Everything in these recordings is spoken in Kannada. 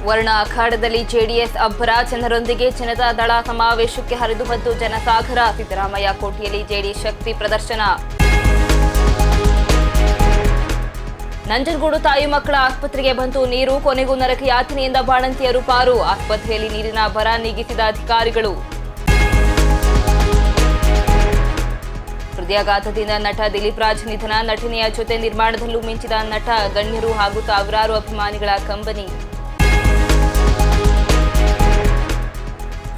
ವರ್ಣ ಅಖಾಡದಲ್ಲಿ ಜೆಡಿಎಸ್ ಅಬ್ಬರ, ಜನರೊಂದಿಗೆ ಜನತಾ ದಳ ಸಮಾವೇಶಕ್ಕೆ ಹರಿದು ಬಂದು ಜನಸಾಗರ. ಸಿದ್ದರಾಮಯ್ಯ ಕೋಟೆಯಲ್ಲಿ ಜೆಡಿಎಸ್ ಶಕ್ತಿ ಪ್ರದರ್ಶನ. ನಂಜನಗೂಡು ತಾಯಿ ಮಕ್ಕಳ ಆಸ್ಪತ್ರೆಗೆ ಬಂತು ನೀರು, ಕೊನೆಗೂ ನರಕ ಯಾತನೆಯಿಂದ ಬಾಣಂತಿಯರು ಪಾರು. ಆಸ್ಪತ್ರೆಯಲ್ಲಿ ನೀರಿನ ಬರ ನೀಗಿಸಿದ ಅಧಿಕಾರಿಗಳು. ಹೃದಯಾಘಾತದಿಂದ ನಟ ದಿಲೀಪ್ ರಾಜ್ ನಿಧನ, ನಟನೆಯ ಜೊತೆ ನಿರ್ಮಾಣದಲ್ಲೂ ಮಿಂಚಿದ ನಟ, ಗಣ್ಯರು ಹಾಗೂ ಸಾವಿರಾರು ಅಭಿಮಾನಿಗಳ ಕಂಬನಿ.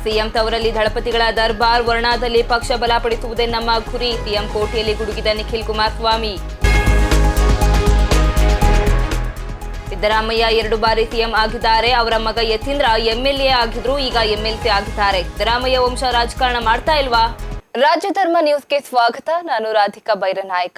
ಸಿಎಂ ತವರಲ್ಲಿ ದಳಪತಿಗಳ ದರ್ಬಾರ್, ವರ್ಣಾದಲ್ಲಿ ಪಕ್ಷ ಬಲಪಡಿಸುವುದೇ ನಮ್ಮ ಗುರಿ. ಸಿಎಂ ಕೋಟೆಯಲ್ಲಿ ಗುಡುಗಿದ ನಿಖಿಲ್ ಕುಮಾರಸ್ವಾಮಿ. ಸಿದ್ದರಾಮಯ್ಯ 2 ಬಾರಿ ಸಿಎಂ ಆಗಿದ್ದಾರೆ. ಅವರ ಮಗ ಯತೀಂದ್ರ ಎಂಎಲ್ಎ ಆಗಿದ್ರು, ಈಗ ಎಂಎಲ್ಸಿ ಆಗಿದ್ದಾರೆ. ಸಿದ್ದರಾಮಯ್ಯ ವಂಶ ರಾಜಕಾರಣ ಮಾಡ್ತಾ ಇಲ್ವಾ? ರಾಜ್ಯ ಧರ್ಮ ನ್ಯೂಸ್ಗೆ ಸ್ವಾಗತ. ನಾನು ರಾಧಿಕಾ ಬೈರನಾಯಕ.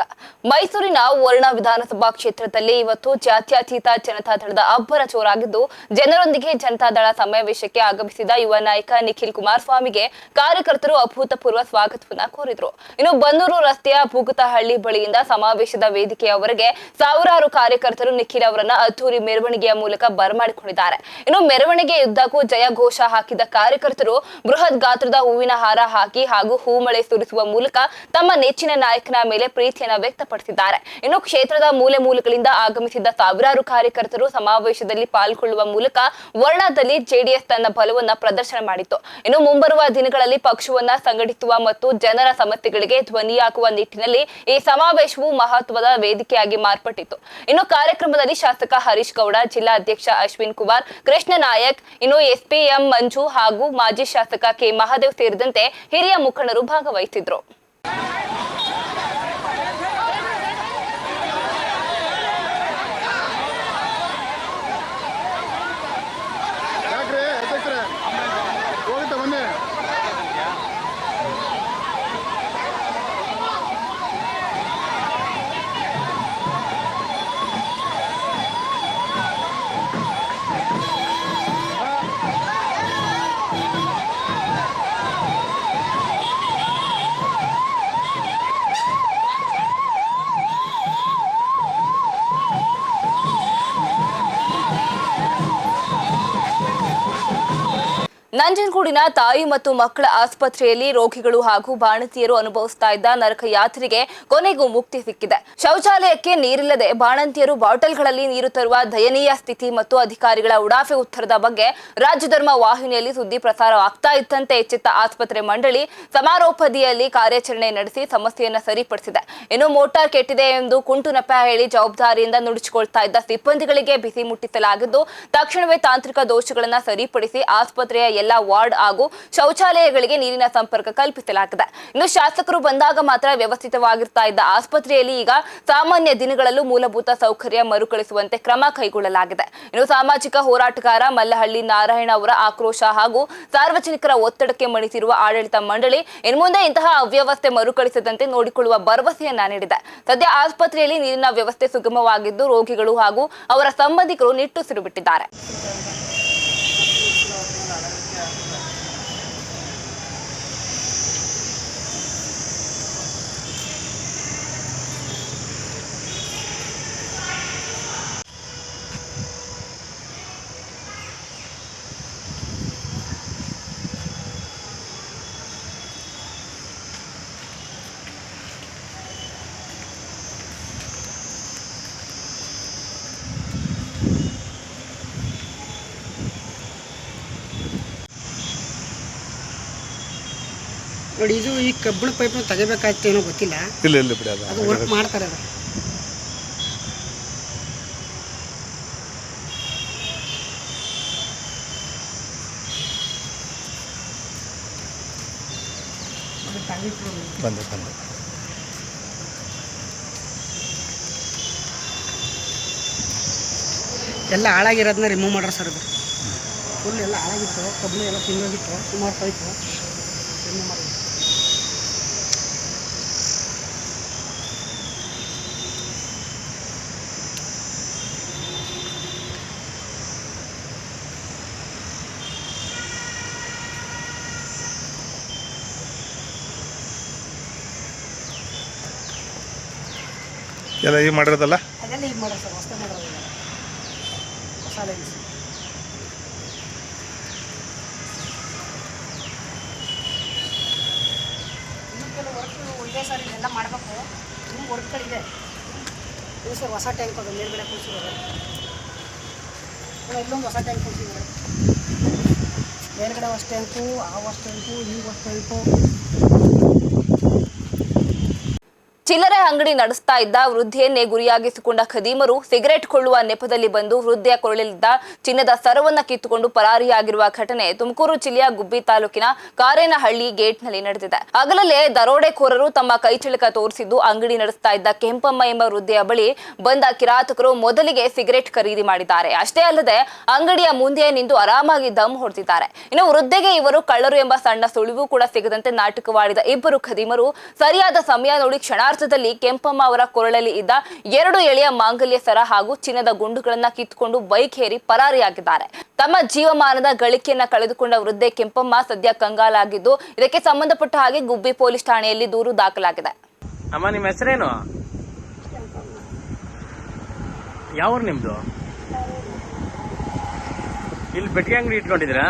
ಮೈಸೂರಿನ ವರ್ಣ ವಿಧಾನಸಭಾ ಕ್ಷೇತ್ರದಲ್ಲಿ ಇವತ್ತು ಜಾತ್ಯತೀತ ಜನತಾದಳದ ಅಬ್ಬರ ಜೋರಾಗಿದ್ದು, ಜನರೊಂದಿಗೆ ಜನತಾದಳ ಸಮಾವೇಶಕ್ಕೆ ಆಗಮಿಸಿದ ಯುವ ನಾಯಕ ನಿಖಿಲ್ ಕುಮಾರಸ್ವಾಮಿಗೆ ಕಾರ್ಯಕರ್ತರು ಅಭೂತಪೂರ್ವ ಸ್ವಾಗತವನ್ನ ಕೋರಿದ್ರು. ಇನ್ನು ಬನ್ನೂರು ರಸ್ತೆಯ ಭೂಗತಹಳ್ಳಿ ಬಳಿಯಿಂದ ಸಮಾವೇಶದ ವೇದಿಕೆಯವರೆಗೆ ಸಾವಿರಾರು ಕಾರ್ಯಕರ್ತರು ನಿಖಿಲ್ ಅವರನ್ನ ಅದ್ದೂರಿ ಮೆರವಣಿಗೆಯ ಮೂಲಕ ಬರಮಾಡಿಕೊಂಡಿದ್ದಾರೆ. ಇನ್ನು ಮೆರವಣಿಗೆಯುದ್ದಕ್ಕೂ ಜಯ ಘೋಷ ಹಾಕಿದ ಕಾರ್ಯಕರ್ತರು ಬೃಹತ್ ಗಾತ್ರದ ಹೂವಿನ ಹಾರ ಹಾಕಿ ಹಾಗೂ ಮಳೆ ಸುರಿಸುವ ಮೂಲಕ ತಮ್ಮ ನೆಚ್ಚಿನ ನಾಯಕನ ಮೇಲೆ ಪ್ರೀತಿಯನ್ನ ವ್ಯಕ್ತಪಡಿಸಿದ್ದಾರೆ. ಇನ್ನು ಕ್ಷೇತ್ರದ ಮೂಲೆ ಮೂಲೆಗಳಿಂದ ಆಗಮಿಸಿದ್ದ ಸಾವಿರಾರು ಕಾರ್ಯಕರ್ತರು ಸಮಾವೇಶದಲ್ಲಿ ಪಾಲ್ಗೊಳ್ಳುವ ಮೂಲಕ ವರ್ಣದಲ್ಲಿ ಜೆಡಿಎಸ್ ತನ್ನ ಬಲವನ್ನ ಪ್ರದರ್ಶನ ಮಾಡಿತ್ತು. ಇನ್ನು ಮುಂಬರುವ ದಿನಗಳಲ್ಲಿ ಪಕ್ಷವನ್ನ ಸಂಘಟಿಸುವ ಮತ್ತು ಜನರ ಸಮಸ್ಯೆಗಳಿಗೆ ಧ್ವನಿಯಾಗುವ ನಿಟ್ಟಿನಲ್ಲಿ ಈ ಸಮಾವೇಶವು ಮಹತ್ವದ ವೇದಿಕೆಯಾಗಿ ಮಾರ್ಪಟ್ಟಿತ್ತು. ಇನ್ನು ಕಾರ್ಯಕ್ರಮದಲ್ಲಿ ಶಾಸಕ ಹರೀಶ್ ಗೌಡ, ಜಿಲ್ಲಾ ಅಧ್ಯಕ್ಷ ಅಶ್ವಿನ್ ಕುಮಾರ್, ಕೃಷ್ಣ ನಾಯಕ್, ಇನ್ನು ಎಸ್ಪಿಎಂ ಮಂಜು ಹಾಗೂ ಮಾಜಿ ಶಾಸಕ ಕೆ ಮಹಾದೇವ್ ಸೇರಿದಂತೆ ಹಿರಿಯ ಮುಖಂಡರು ಭಾಗವಹಿಸಿದ್ರು. ನಂಜನಗೂಡಿನ ತಾಯಿ ಮತ್ತು ಮಕ್ಕಳ ಆಸ್ಪತ್ರೆಯಲ್ಲಿ ರೋಗಿಗಳು ಹಾಗೂ ಬಾಣಂತಿಯರು ಅನುಭವಿಸ್ತಾ ಇದ್ದ ನರಕ ಯಾತ್ರೆಗೆ ಕೊನೆಗೂ ಮುಕ್ತಿ ಸಿಕ್ಕಿದೆ. ಶೌಚಾಲಯಕ್ಕೆ ನೀರಿಲ್ಲದೆ ಬಾಣಂತಿಯರು ಬಾಟಲ್ಗಳಲ್ಲಿ ನೀರು ತರುವ ದಯನೀಯ ಸ್ಥಿತಿ ಮತ್ತು ಅಧಿಕಾರಿಗಳ ಉಡಾಫೆ ಉತ್ತರದ ಬಗ್ಗೆ ರಾಜ್ಯ ಧರ್ಮ ವಾಹಿನಿಯಲ್ಲಿ ಸುದ್ದಿ ಪ್ರಸಾರವಾಗ್ತಾ ಇದ್ದಂತೆ ಎಚ್ಚೆತ್ತ ಆಸ್ಪತ್ರೆ ಮಂಡಳಿ ಸಮಾರೋಪಾದಿಯಲ್ಲಿ ಕಾರ್ಯಾಚರಣೆ ನಡೆಸಿ ಸಮಸ್ಯೆಯನ್ನು ಸರಿಪಡಿಸಿದೆ. ಇನ್ನು ಮೋಟಾರ್ ಕೆಟ್ಟಿದೆ ಎಂದು ಕುಂಟು ನೆಪ ಹೇಳಿ ಜವಾಬ್ದಾರಿಯಿಂದ ನುಡಿಸಿಕೊಳ್ತಾ ಇದ್ದ ಸಿಬ್ಬಂದಿಗಳಿಗೆ ಬಿಸಿ ಮುಟ್ಟಿಸಲಾಗಿದ್ದು, ತಕ್ಷಣವೇ ತಾಂತ್ರಿಕ ದೋಷಗಳನ್ನು ಸರಿಪಡಿಸಿ ಆಸ್ಪತ್ರೆಯ ಎಲ್ಲಾ ವಾರ್ಡ್ ಹಾಗೂ ಶೌಚಾಲಯಗಳಿಗೆ ನೀರಿನ ಸಂಪರ್ಕ ಕಲ್ಪಿಸಲಾಗಿದೆ. ಇನ್ನು ಶಾಸಕರು ಬಂದಾಗ ಮಾತ್ರ ವ್ಯವಸ್ಥಿತವಾಗಿರ್ತಾ ಇದ್ದ ಆಸ್ಪತ್ರೆಯಲ್ಲಿ ಈಗ ಸಾಮಾನ್ಯ ದಿನಗಳಲ್ಲೂ ಮೂಲಭೂತ ಸೌಕರ್ಯ ಮರುಕಳಿಸುವಂತೆ ಕ್ರಮ ಕೈಗೊಳ್ಳಲಾಗಿದೆ. ಇನ್ನು ಸಾಮಾಜಿಕ ಹೋರಾಟಗಾರ ಮಲ್ಲಹಳ್ಳಿ ನಾರಾಯಣ ಅವರ ಆಕ್ರೋಶ ಹಾಗೂ ಸಾರ್ವಜನಿಕರ ಒತ್ತಡಕ್ಕೆ ಮಣಿಸಿರುವ ಆಡಳಿತ ಮಂಡಳಿ ಇನ್ನು ಮುಂದೆ ಇಂತಹ ಅವ್ಯವಸ್ಥೆ ಮರುಕಳಿಸದಂತೆ ನೋಡಿಕೊಳ್ಳುವ ಭರವಸೆಯನ್ನ ನೀಡಿದೆ. ಸದ್ಯ ಆಸ್ಪತ್ರೆಯಲ್ಲಿ ನೀರಿನ ವ್ಯವಸ್ಥೆ ಸುಗಮವಾಗಿದ್ದು, ರೋಗಿಗಳು ಹಾಗೂ ಅವರ ಸಂಬಂಧಿಕರು ನಿಟ್ಟುಸಿರು ಬಿಟ್ಟಿದ್ದಾರೆ. ನೋಡಿ, ಇದು ಈ ಕಬ್ಬಿಣ ಪೈಪ್ನ ತೆಗಿಬೇಕಾಯ್ತು ಏನೋ ಗೊತ್ತಿಲ್ಲ. ಇಲ್ಲ ಬಿಡಿ, ಅದು ವರ್ಕ್ ಮಾಡ್ತಾರೆ. ಅದು ಬಂದೆ ಎಲ್ಲ ಹಾಳಾಗಿರೋದನ್ನ ರಿಮೂವ್ ಮಾಡ್ರೆ ಸರ್. ಅದು ಫುಲ್ ಎಲ್ಲ ಹಾಳಾಗಿತ್ತು, ಕಬ್ಬಿಣ ಎಲ್ಲ ತಿನ್ನೋಗಿತ್ತು, ಸುಮಾರು ಪೈಪು ರಿಮೂವ್ ಮಾಡಿ. ಎಲ್ಲ ಈಗ ಮಾಡಿರೋದಲ್ಲ, ಅದೆಲ್ಲ ಈಗ ಮಾಡೋದು ಸರ್, ಹೊಸ ಮಾಡೋದು ಹೊಸ ಲೈನ್ಸ್. ಇದೆ ಸರ್, ಇದೆಲ್ಲ ಮಾಡಬೇಕು. ತುಂಬ ವರ್ಕ್ಗಳಿದೆ. ಇದು ಸರ್ ಹೊಸ ಟ್ಯಾಂಕ್ ಅದು ಮೇಲ್ಗಡೆ ಕೂರಿಸಿದ್ದಾರೆ. ಇಲ್ಲೊಂದು ಹೊಸ ಟ್ಯಾಂಕ್ ಕೂರಿಸಿದ್ದಾರೆ. ಮೇಲ್ಗಡೆ ಹೊಸ ಟ್ಯಾಂಕು, ಆ ಹೊಸ ಟ್ಯಾಂಕು, ಈ ಹೊಸ ಟ್ಯಾಂಕು. ಚಿಲ್ಲರೆ ಅಂಗಡಿ ನಡೆಸ್ತಾ ಇದ್ದ ವೃದ್ಧೆಯನ್ನೇ ಗುರಿಯಾಗಿಸಿಕೊಂಡ ಖದೀಮರು ಸಿಗರೆಟ್ ಕೊಳ್ಳುವ ನೆಪದಲ್ಲಿ ಬಂದು ವೃದ್ಧೆಯ ಕೊರಳಲ್ಲಿದ್ದ ಚಿನ್ನದ ಸರವನ್ನ ಕಿತ್ತುಕೊಂಡು ಪರಾರಿಯಾಗಿರುವ ಘಟನೆ ತುಮಕೂರು ಜಿಲ್ಲೆಯ ಗುಬ್ಬಿ ತಾಲೂಕಿನ ಕಾರೇನಹಳ್ಳಿ ಗೇಟ್ನಲ್ಲಿ ನಡೆದಿದೆ. ಹಗಲಲ್ಲೇ ದರೋಡೆಕೋರರು ತಮ್ಮ ಕೈಚಳಕ ತೋರಿಸಿದ್ದು ಅಂಗಡಿ ನಡೆಸ್ತಾ ಇದ್ದ ಕೆಂಪಮ್ಮ ಎಂಬ ವೃದ್ಧೆಯ ಬಳಿ ಬಂದ ಕಿರಾತಕರು ಮೊದಲಿಗೆ ಸಿಗರೆಟ್ ಖರೀದಿ ಮಾಡಿದ್ದಾರೆ. ಅಷ್ಟೇ ಅಲ್ಲದೆ ಅಂಗಡಿಯ ಮುಂದೆ ನಿಂತು ಆರಾಮಾಗಿ ದಮ್ ಹೊಡೆದಿದ್ದಾರೆ. ಇನ್ನು ವೃದ್ಧೆಗೆ ಇವರು ಕಳ್ಳರು ಎಂಬ ಸಣ್ಣ ಸುಳಿವು ಕೂಡ ಸಿಗದಂತೆ ನಾಟಕವಾಡಿದ ಇಬ್ಬರು ಖದೀಮರು ಸರಿಯಾದ ಸಮಯ ನೋಡಿ ಕ್ಷಣಾರ್ಧದಲ್ಲಿ ಕೆಂಪಮ್ಮ ಅವರ ಕೊರಳಲ್ಲಿ ಇದ್ದ 2 ಎಳೆಯ ಮಾಂಗಲ್ಯ ಸರ ಹಾಗೂ ಚಿನ್ನದ ಗುಂಡುಗಳನ್ನ ಕಿತ್ತುಕೊಂಡು ಬೈಕ್ ಏರಿ ಪರಾರಿಯಾಗಿದ್ದಾರೆ. ತಮ್ಮ ಜೀವಮಾನದ ಗಳಿಕೆಯನ್ನ ಕಳೆದುಕೊಂಡ ವೃದ್ಧೆ ಕೆಂಪಮ್ಮ ಸದ್ಯ ಕಂಗಾಲಾಗಿದ್ದು ಇದಕ್ಕೆ ಸಂಬಂಧಪಟ್ಟ ಹಾಗೆ ಗುಬ್ಬಿ ಪೊಲೀಸ್ ಠಾಣೆಯಲ್ಲಿ ದೂರು ದಾಖಲಾಗಿದೆ. ಅಮ್ಮ, ನಿಮ್ಮ ಹೆಸರೇನು? ಯಾವ ಊರು ನಿಮ್ದು? ಇಲ್ಲಿ ಬೆಟ್ಟಿಗೆ ಅಂಗಡಿ ಇಟ್ಕೊಂಡಿದ್ದೀರಾ?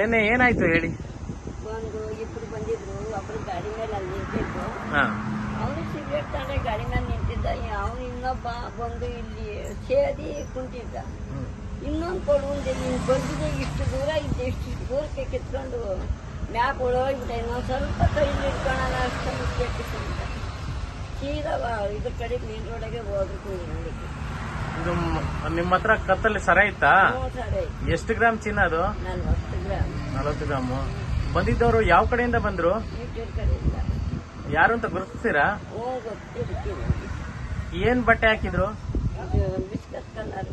ನಿನ್ನೆ ಏನಾಯ್ತು ಹೇಳಿ? ಒಂದು ಇಬ್ರು ಬಂದಿದ್ರು. ಒಬ್ರು ಗಾಡಿ ಮೇಲೆ ಅಲ್ಲಿ ನಿಂತಿದ್ರು. ಹಾ, ಅವನು ಸಿಗರೇಟ್ ತಾನೇ ಗಾಡಿ ಮೇಲೆ ನಿಂತಿದ್ದ. ಅವನು ಇನ್ನೊಬ್ಬ ಬಂದು ಇಲ್ಲಿ ಸೇದಿ ಕುಂತಿದ್ದ. ಇನ್ನೊಂದು ಕೊಡುವಂತೆ ನೀನು ಬಂದಿದೆ, ಇಷ್ಟು ದೂರ ಇದ್ದೆ, ಇಷ್ಟು ದೂರಕ್ಕೆ ಕಿತ್ಕೊಂಡು ಮ್ಯಾಪ್ ಒಳಗೋಗ್ಬಿಟ್ಟೆ. ಇನ್ನೊಂದು ಸ್ವಲ್ಪ ಕೈಲಿ ಇಟ್ಕೊಳ್ಳೋಣ ಅಷ್ಟೊಂದು ಕೆಟ್ಟಿಸಿದ್ದ. ಸೀದಾ ಇದ್ರ ಕಡೆ ಮೇನ್ ರೋಡಾಗೆ ಹೋಗ್ಬಿಟ್ಟು ನೋಡಲಿಕ್ಕೆ. ಇದು ನಿಮ್ಮ ಹತ್ರ ಕತ್ತಲ್ಲಿ ಸರ ಇತ್ತಾ? ಸರಿ, ಎಷ್ಟು ಗ್ರಾಮ್ ಚಿನ್ನ ಅದು? 40 ಗ್ರಾಮ್. 40 ಗ್ರಾಮು. ಬಂದಿದ್ದವರು ಯಾವ ಕಡೆಯಿಂದ ಬಂದ್ರು? ಇದ್ರ ಕಡೆಯಿಂದ. ಯಾರು ಅಂತ ಗುರುತಿಸ್ತೀರಾ? ಗೊತ್ತಿರ್ತೀನಿ. ಏನ್ ಬಟ್ಟೆ ಹಾಕಿದ್ರು? ಇದು ಬಿಸ್ಕತ್ ಕಲರ್.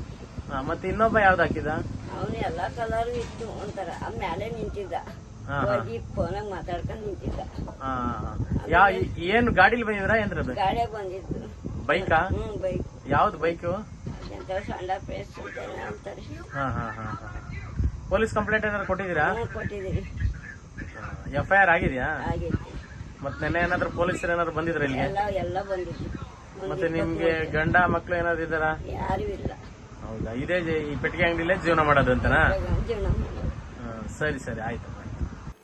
ಮತ್ತೆ ಇನ್ನೊಬ್ಬ ಯಾವ್ದು ಹಾಕಿದ? ಅವನು ಎಲ್ಲಾ ಕಲರು ಇತ್ತು. ಒಂಥರ ಮೇಲೆ ನಿಂತಿದ್ದ. ಹೋಗಿ ಫೋನಾಗ ಮಾತಾಡ್ಕೊಂಡು ನಿಂತಿದ್ದ. ಏನ್ ಗಾಡಿಲಿ ಬಂದಿದ್ರಾ? ಏನ್ರದು? ಗಾಡಿಯಾಗ ಬಂದಿದ್ದು. ಬೈಕಾ? ಬೈಕ್. ಯಾವ್ದು ಬೈಕು? ಸಣ್ಣ ಪ್ಲೇಸ್ ಅಂತಾರೆ. ಪೊಲೀಸ್ ಕಂಪ್ಲೇಂಟ್ ಏನಾದ್ರು ಕೊಟ್ಟಿದ್ದೀರಾ? ಕೊಟ್ಟಿದ್ದೀರಿ. FIR ಆಗಿದ್ಯಾ? ಆಗೈತಿ. ಮತ್ತೆ ನೆನ್ನೆ ಏನಾದ್ರು ಪೊಲೀಸರು ಏನಾದ್ರು ಬಂದಿದ್ರ ಇಲ್ಲಿ? ಎಲ್ಲ ಬಂದಿದ್ದು. ಮತ್ತೆ ನಿಮ್ಗೆ ಗಂಡ ಮಕ್ಳು ಏನಾದ್ರು ಇದಾರ? ಯಾರು ಇಲ್ಲ. ಹೌದಾ? ಇದೇ ಈ ಪೆಟ್ಟಿಗೆ ಅಂಗಡಿಲೇ ಜೀವನ ಮಾಡೋದು ಅಂತನಾ? ಜೀವನ ಮಾಡೋದು. ಸರಿ ಸರಿ, ಆಯ್ತು.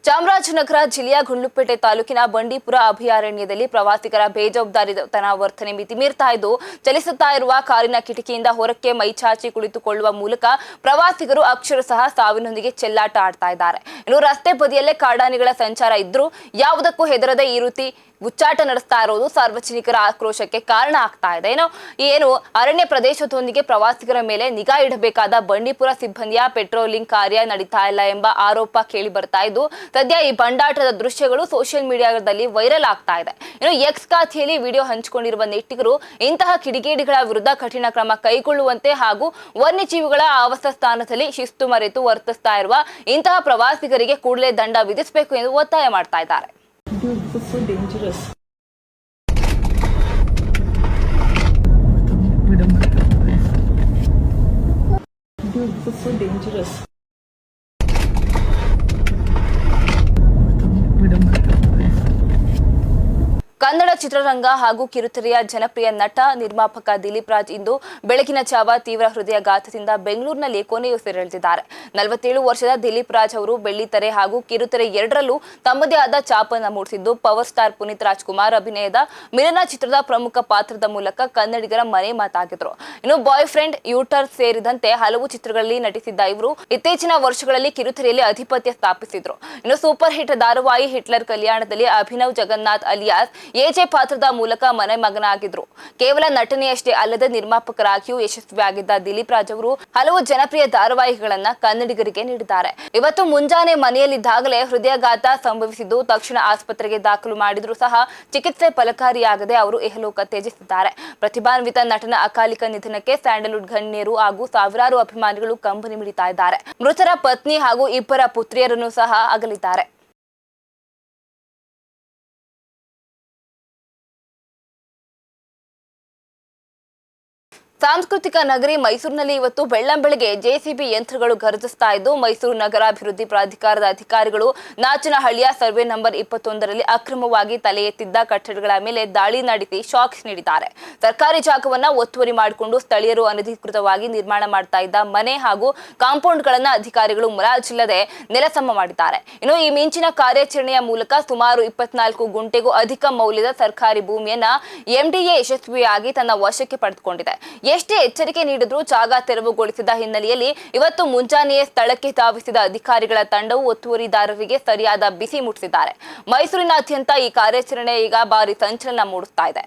ಚಾಮರಾಜನಗರ ಜಿಲ್ಲೆಯ ಗುಂಡ್ಲುಪೇಟೆ ತಾಲೂಕಿನ ಬಂಡೀಪುರ ಅಭಯಾರಣ್ಯದಲ್ಲಿ ಪ್ರವಾಸಿಗರ ಬೇಜವಾಬ್ದಾರಿತನ ವರ್ತನೆ ಮಿತಿಮೀರ್ತಾ ಇದ್ದು ಚಲಿಸುತ್ತಾ ಇರುವ ಕಾರಿನ ಕಿಟಕಿಯಿಂದ ಹೊರಕ್ಕೆ ಮೈಚಾಚಿ ಕುಳಿತುಕೊಳ್ಳುವ ಮೂಲಕ ಪ್ರವಾಸಿಗರು ಅಕ್ಷರಶಃ ಸಾವಿನೊಂದಿಗೆ ಚೆಲ್ಲಾಟ ಆಡ್ತಾ ಇದ್ದಾರೆ. ಇನ್ನು ರಸ್ತೆ ಬದಿಯಲ್ಲೇ ಕಾಡಾನೆಗಳ ಸಂಚಾರ ಇದ್ರೂ ಯಾವುದಕ್ಕೂ ಹೆದರದೆ ಈ ರೀತಿ ಗುಚ್ಚಾಟ ನಡೆಸ್ತಾ ಇರೋದು ಸಾರ್ವಜನಿಕರ ಆಕ್ರೋಶಕ್ಕೆ ಕಾರಣ ಆಗ್ತಾ ಇದೆ. ಏನು ಅರಣ್ಯ ಪ್ರದೇಶದೊಂದಿಗೆ ಪ್ರವಾಸಿಗರ ಮೇಲೆ ನಿಗಾ ಇಡಬೇಕಾದ ಬಂಡೀಪುರ ಸಿಬ್ಬಂದಿಯ ಪೆಟ್ರೋಲಿಂಗ್ ಕಾರ್ಯ ನಡೀತಾ ಇಲ್ಲ ಎಂಬ ಆರೋಪ ಕೇಳಿ ಬರ್ತಾ ಇದ್ದು ಸದ್ಯ ಈ ಬಂಡಾಟದ ದೃಶ್ಯಗಳು ಸೋಷಿಯಲ್ ಮೀಡಿಯಾದಲ್ಲಿ ವೈರಲ್ ಆಗ್ತಾ ಇದೆ. ಇನ್ನು ಎಕ್ಸ್ ಖಾತೆಯಲ್ಲಿ ವಿಡಿಯೋ ಹಂಚಿಕೊಂಡಿರುವ ನೆಟ್ಟಿಗರು ಇಂತಹ ಕಿಡಿಗೇಡಿಗಳ ವಿರುದ್ಧ ಕಠಿಣ ಕ್ರಮ ಕೈಗೊಳ್ಳುವಂತೆ ಹಾಗೂ ವನ್ಯಜೀವಿಗಳ ಆವಾಸ ಸ್ಥಾನದಲ್ಲಿ ಶಿಸ್ತು ಮರೆತು ವರ್ತಿಸ್ತಾ ಇರುವ ಇಂತಹ ಪ್ರವಾಸಿಗರಿಗೆ ಕೂಡಲೇ ದಂಡ ವಿಧಿಸಬೇಕು ಎಂದು ಒತ್ತಾಯ ಮಾಡ್ತಾ ಇದ್ದಾರೆ. Dude, this is so dangerous. Dude, this is so dangerous. Kannada ಚಿತ್ರರಂಗ ಹಾಗೂ ಕಿರುತೆರೆಯ ಜನಪ್ರಿಯ ನಟ ನಿರ್ಮಾಪಕ ದಿಲೀಪ್ ರಾಜ್ ಇಂದು ಬೆಳಗಿನ ಜಾವ ತೀವ್ರ ಹೃದಯಾಘಾತದಿಂದ ಬೆಂಗಳೂರಿನಲ್ಲಿ ಕೊನೆಯುಸಿರೆಳೆದಿದ್ದಾರೆ. 47 ವರ್ಷದ ದಿಲೀಪ್ ರಾಜ್ ಅವರು ಬೆಳ್ಳಿತೆರೆ ಹಾಗೂ ಕಿರುತೆರೆ ಎರಡರಲ್ಲೂ ತಮ್ಮದೇ ಆದ ಛಾಪನ್ನು ಮೂಡಿಸಿದ್ದು ಪವರ್ ಸ್ಟಾರ್ ಪುನೀತ್ ರಾಜ್ಕುಮಾರ್ ಅಭಿನಯದ ಮಿಲನ ಚಿತ್ರದ ಪ್ರಮುಖ ಪಾತ್ರದ ಮೂಲಕ ಕನ್ನಡಿಗರ ಮನೆ ಮಾತಾಗಿದ್ರು. ಇನ್ನು ಬಾಯ್ ಫ್ರೆಂಡ್, ಯೂಟರ್ ಸೇರಿದಂತೆ ಹಲವು ಚಿತ್ರಗಳಲ್ಲಿ ನಟಿಸಿದ್ದ ಇವರು ಇತ್ತೀಚಿನ ವರ್ಷಗಳಲ್ಲಿ ಕಿರುತೆರೆಯಲ್ಲಿ ಆಧಿಪತ್ಯ ಸ್ಥಾಪಿಸಿದ್ರು. ಇನ್ನು ಸೂಪರ್ ಹಿಟ್ ಧಾರಾವಾಹಿ ಹಿಟ್ಲರ್ ಕಲ್ಯಾಣದಲ್ಲಿ ಅಭಿನವ್ ಜಗನ್ನಾಥ್ ಅಲಿಯಾಸ್ ಎಜೆ ಪಾತ್ರದ ಮೂಲಕ ಮನೆ ಮಗನಾಗಿದ್ರು. ಕೇವಲ ನಟನೆಯಷ್ಟೇ ಅಲ್ಲದೆ ನಿರ್ಮಾಪಕರಾಗಿಯೂ ಯಶಸ್ವಿಯಾಗಿದ್ದ ದಿಲೀಪ್ ರಾಜ್ ಅವರು ಹಲವು ಜನಪ್ರಿಯ ಧಾರಾವಾಹಿಗಳನ್ನ ಕನ್ನಡಿಗರಿಗೆ ನೀಡಿದ್ದಾರೆ. ಇವತ್ತು ಮುಂಜಾನೆ ಮನೆಯಲ್ಲಿದ್ದಾಗಲೇ ಹೃದಯಾಘಾತ ಸಂಭವಿಸಿದ್ದು ತಕ್ಷಣ ಆಸ್ಪತ್ರೆಗೆ ದಾಖಲು ಮಾಡಿದ್ರೂ ಸಹ ಚಿಕಿತ್ಸೆ ಫಲಕಾರಿಯಾಗದೆ ಅವರು ಇಹಲೋಕ ತ್ಯಜಿಸಿದ್ದಾರೆ. ಪ್ರತಿಭಾನ್ವಿತ ನಟನ ಅಕಾಲಿಕ ನಿಧನಕ್ಕೆ ಸ್ಯಾಂಡಲ್ವುಡ್ ಗಣ್ಯರು ಹಾಗೂ ಸಾವಿರಾರು ಅಭಿಮಾನಿಗಳು ಕಂಬನಿ ಮಿಡಿತಾ ಇದ್ದಾರೆ. ಮೃತರ ಪತ್ನಿ ಹಾಗೂ ಇಬ್ಬರ ಪುತ್ರಿಯರನ್ನು ಸಹ ಅಗಲಿದ್ದಾರೆ. ಸಾಂಸ್ಕೃತಿಕ ನಗರಿ ಮೈಸೂರಿನಲ್ಲಿ ಇವತ್ತು ಬೆಳ್ಳಂಬೆಳಗ್ಗೆ ಜೆಸಿಬಿ ಯಂತ್ರಗಳು ಗರ್ಜಿಸ್ತಾ ಇದ್ದು ಮೈಸೂರು ನಗರಾಭಿವೃದ್ಧಿ ಪ್ರಾಧಿಕಾರದ ಅಧಿಕಾರಿಗಳು ನಾಚನಹಳ್ಳಿಯ ಸರ್ವೆ ನಂಬರ್ 21ರಲ್ಲಿ ಅಕ್ರಮವಾಗಿ ತಲೆ ಎತ್ತಿದ್ದ ಕಟ್ಟಡಗಳ ಮೇಲೆ ದಾಳಿ ನಡೆಸಿ ಶಾಕ್ ನೀಡಿದ್ದಾರೆ. ಸರ್ಕಾರಿ ಜಾಗವನ್ನ ಒತ್ತುವರಿ ಮಾಡಿಕೊಂಡು ಸ್ಥಳೀಯರು ಅನಧಿಕೃತವಾಗಿ ನಿರ್ಮಾಣ ಮಾಡ್ತಾ ಇದ್ದ ಮನೆ ಹಾಗೂ ಕಾಂಪೌಂಡ್ಗಳನ್ನು ಅಧಿಕಾರಿಗಳು ಮುಲಾಜಿಲ್ಲದೆ ನೆಲಸಮ ಮಾಡಿದ್ದಾರೆ. ಇನ್ನು ಈ ಮಿಂಚಿನ ಕಾರ್ಯಾಚರಣೆಯ ಮೂಲಕ ಸುಮಾರು 24 ಗುಂಟೆಗೂ ಅಧಿಕ ಮೌಲ್ಯದ ಸರ್ಕಾರಿ ಭೂಮಿಯನ್ನ ಎಂಡಿಎ ಯಶಸ್ವಿಯಾಗಿ ತನ್ನ ವಶಕ್ಕೆ ಪಡೆದುಕೊಂಡಿದೆ. ಎಷ್ಟೇ ಎಚ್ಚರಿಕೆ ನೀಡಿದ್ರೂ ಜಾಗ ತೆರವುಗೊಳಿಸಿದ ಹಿನ್ನೆಲೆಯಲ್ಲಿ ಇವತ್ತು ಮುಂಜಾನೆಯೇ ಸ್ಥಳಕ್ಕೆ ಧಾವಿಸಿದ ಅಧಿಕಾರಿಗಳ ತಂಡವು ಒತ್ತುವರಿದಾರರಿಗೆ ಸರಿಯಾದ ಬಿಸಿ ಮುಟ್ಟಿಸಿದ್ದಾರೆ. ಮೈಸೂರಿನಾದ್ಯಂತ ಈ ಕಾರ್ಯಾಚರಣೆ ಈಗ ಭಾರಿ ಸಂಚಲನ ಮೂಡಿಸ್ತಾ ಇದೆ.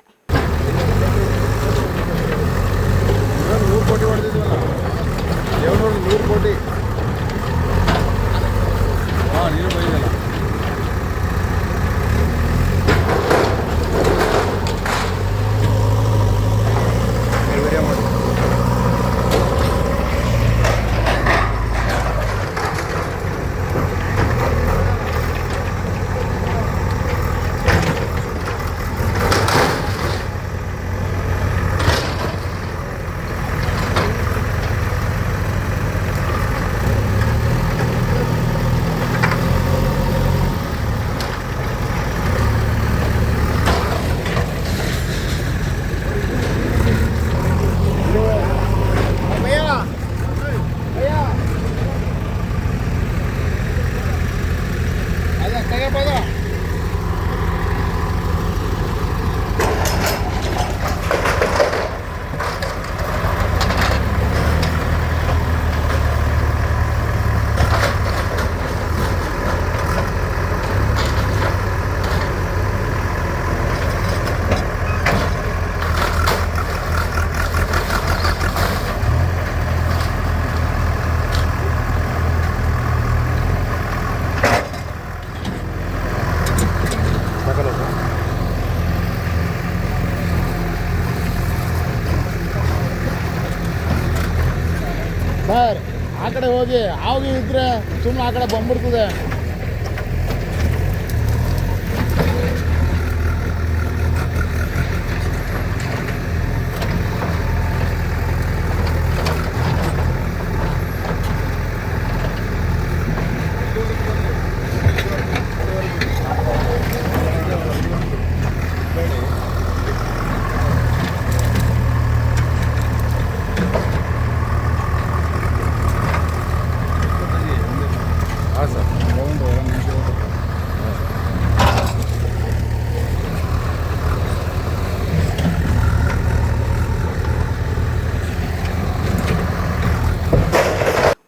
ಸರ್ ಆ ಕಡೆ ಹೋಗಿ ಆಗಿ ಇದ್ರೆ ಸುಮ್ಮನೆ ಆ ಕಡೆ ಬಂದ್ಬಿಡ್ತದೆ.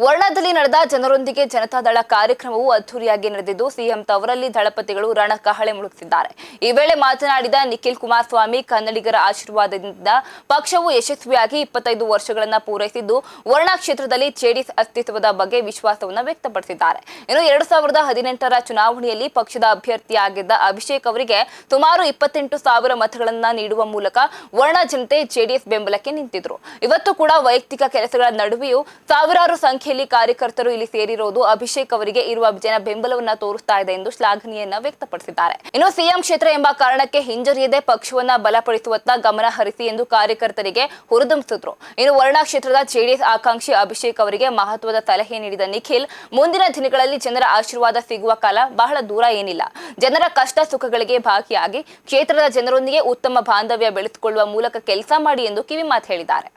ವರ್ಣದಲ್ಲಿ ನಡೆದ ಜನರೊಂದಿಗೆ ಜನತಾದಳ ಕಾರ್ಯಕ್ರಮವು ಅದ್ದೂರಿಯಾಗಿ ನಡೆದಿದ್ದು ಸಿಎಂ ತವರಲ್ಲಿ ದಳಪತಿಗಳು ರಣಕಹಳೆ ಮುಳುಗಿಸಿದ್ದಾರೆ. ಈ ವೇಳೆ ಮಾತನಾಡಿದ ನಿಖಿಲ್ ಕುಮಾರಸ್ವಾಮಿ, ಕನ್ನಡಿಗರ ಆಶೀರ್ವಾದದಿಂದ ಪಕ್ಷವು ಯಶಸ್ವಿಯಾಗಿ 25 ವರ್ಷಗಳನ್ನು ಪೂರೈಸಿದ್ದು ವರ್ಣ ಕ್ಷೇತ್ರದಲ್ಲಿ ಜೆಡಿಎಸ್ ಅಸ್ತಿತ್ವದ ಬಗ್ಗೆ ವಿಶ್ವಾಸವನ್ನು ವ್ಯಕ್ತಪಡಿಸಿದ್ದಾರೆ. ಇನ್ನು 2018ರ ಚುನಾವಣೆಯಲ್ಲಿ ಪಕ್ಷದ ಅಭ್ಯರ್ಥಿಯಾಗಿದ್ದ ಅಭಿಷೇಕ್ ಅವರಿಗೆ ಸುಮಾರು 28,000 ಮತಗಳನ್ನು ನೀಡುವ ಮೂಲಕ ವರ್ಣ ಜನತೆ ಜೆಡಿಎಸ್ ಬೆಂಬಲಕ್ಕೆ ನಿಂತಿದ್ರು. ಇವತ್ತು ಕೂಡ ವೈಯಕ್ತಿಕ ಕೆಲಸಗಳ ನಡುವೆಯೂ ಸಾವಿರಾರು ಸಂಖ್ಯೆಯಲ್ಲಿ ಕಾರ್ಯಕರ್ತರು ಇಲ್ಲಿ ಸೇರಿರುವುದು ಅಭಿಷೇಕ್ ಅವರಿಗೆ ಇರುವ ಜನ ಬೆಂಬಲವನ್ನ ತೋರಿಸ್ತಾ ಇದೆ ಎಂದು ಶ್ಲಾಘನೆಯನ್ನ ವ್ಯಕ್ತಪಡಿಸಿದ್ದಾರೆ. ಇನ್ನು ಸಿಎಂ ಕ್ಷೇತ್ರ ಎಂಬ ಕಾರಣಕ್ಕೆ ಹಿಂಜರಿಯದೆ ಪಕ್ಷವನ್ನ ಬಲಪಡಿಸುವತ್ತ ಗಮನ ಹರಿಸಿ ಎಂದು ಕಾರ್ಯಕರ್ತರಿಗೆ ಹುರಿದುಂಬಿಸಿದ್ರು. ಇನ್ನು ವರ್ಣ ಕ್ಷೇತ್ರದ ಜೆಡಿಎಸ್ ಆಕಾಂಕ್ಷಿ ಅಭಿಷೇಕ್ ಅವರಿಗೆ ಮಹತ್ವದ ಸಲಹೆ ನೀಡಿದ ನಿಖಿಲ್, ಮುಂದಿನ ದಿನಗಳಲ್ಲಿ ಜನರ ಆಶೀರ್ವಾದ ಸಿಗುವ ಕಾಲ ಬಹಳ ದೂರ ಏನಿಲ್ಲ. ಜನರ ಕಷ್ಟ ಸುಖಗಳಿಗೆ ಭಾಗಿಯಾಗಿ ಕ್ಷೇತ್ರದ ಜನರೊಂದಿಗೆ ಉತ್ತಮ ಬಾಂಧವ್ಯ ಬೆಳೆಸಿಕೊಳ್ಳುವ ಮೂಲಕ ಕೆಲಸ ಮಾಡಿ ಎಂದು ಕಿವಿಮಾತು ಹೇಳಿದ್ದಾರೆ.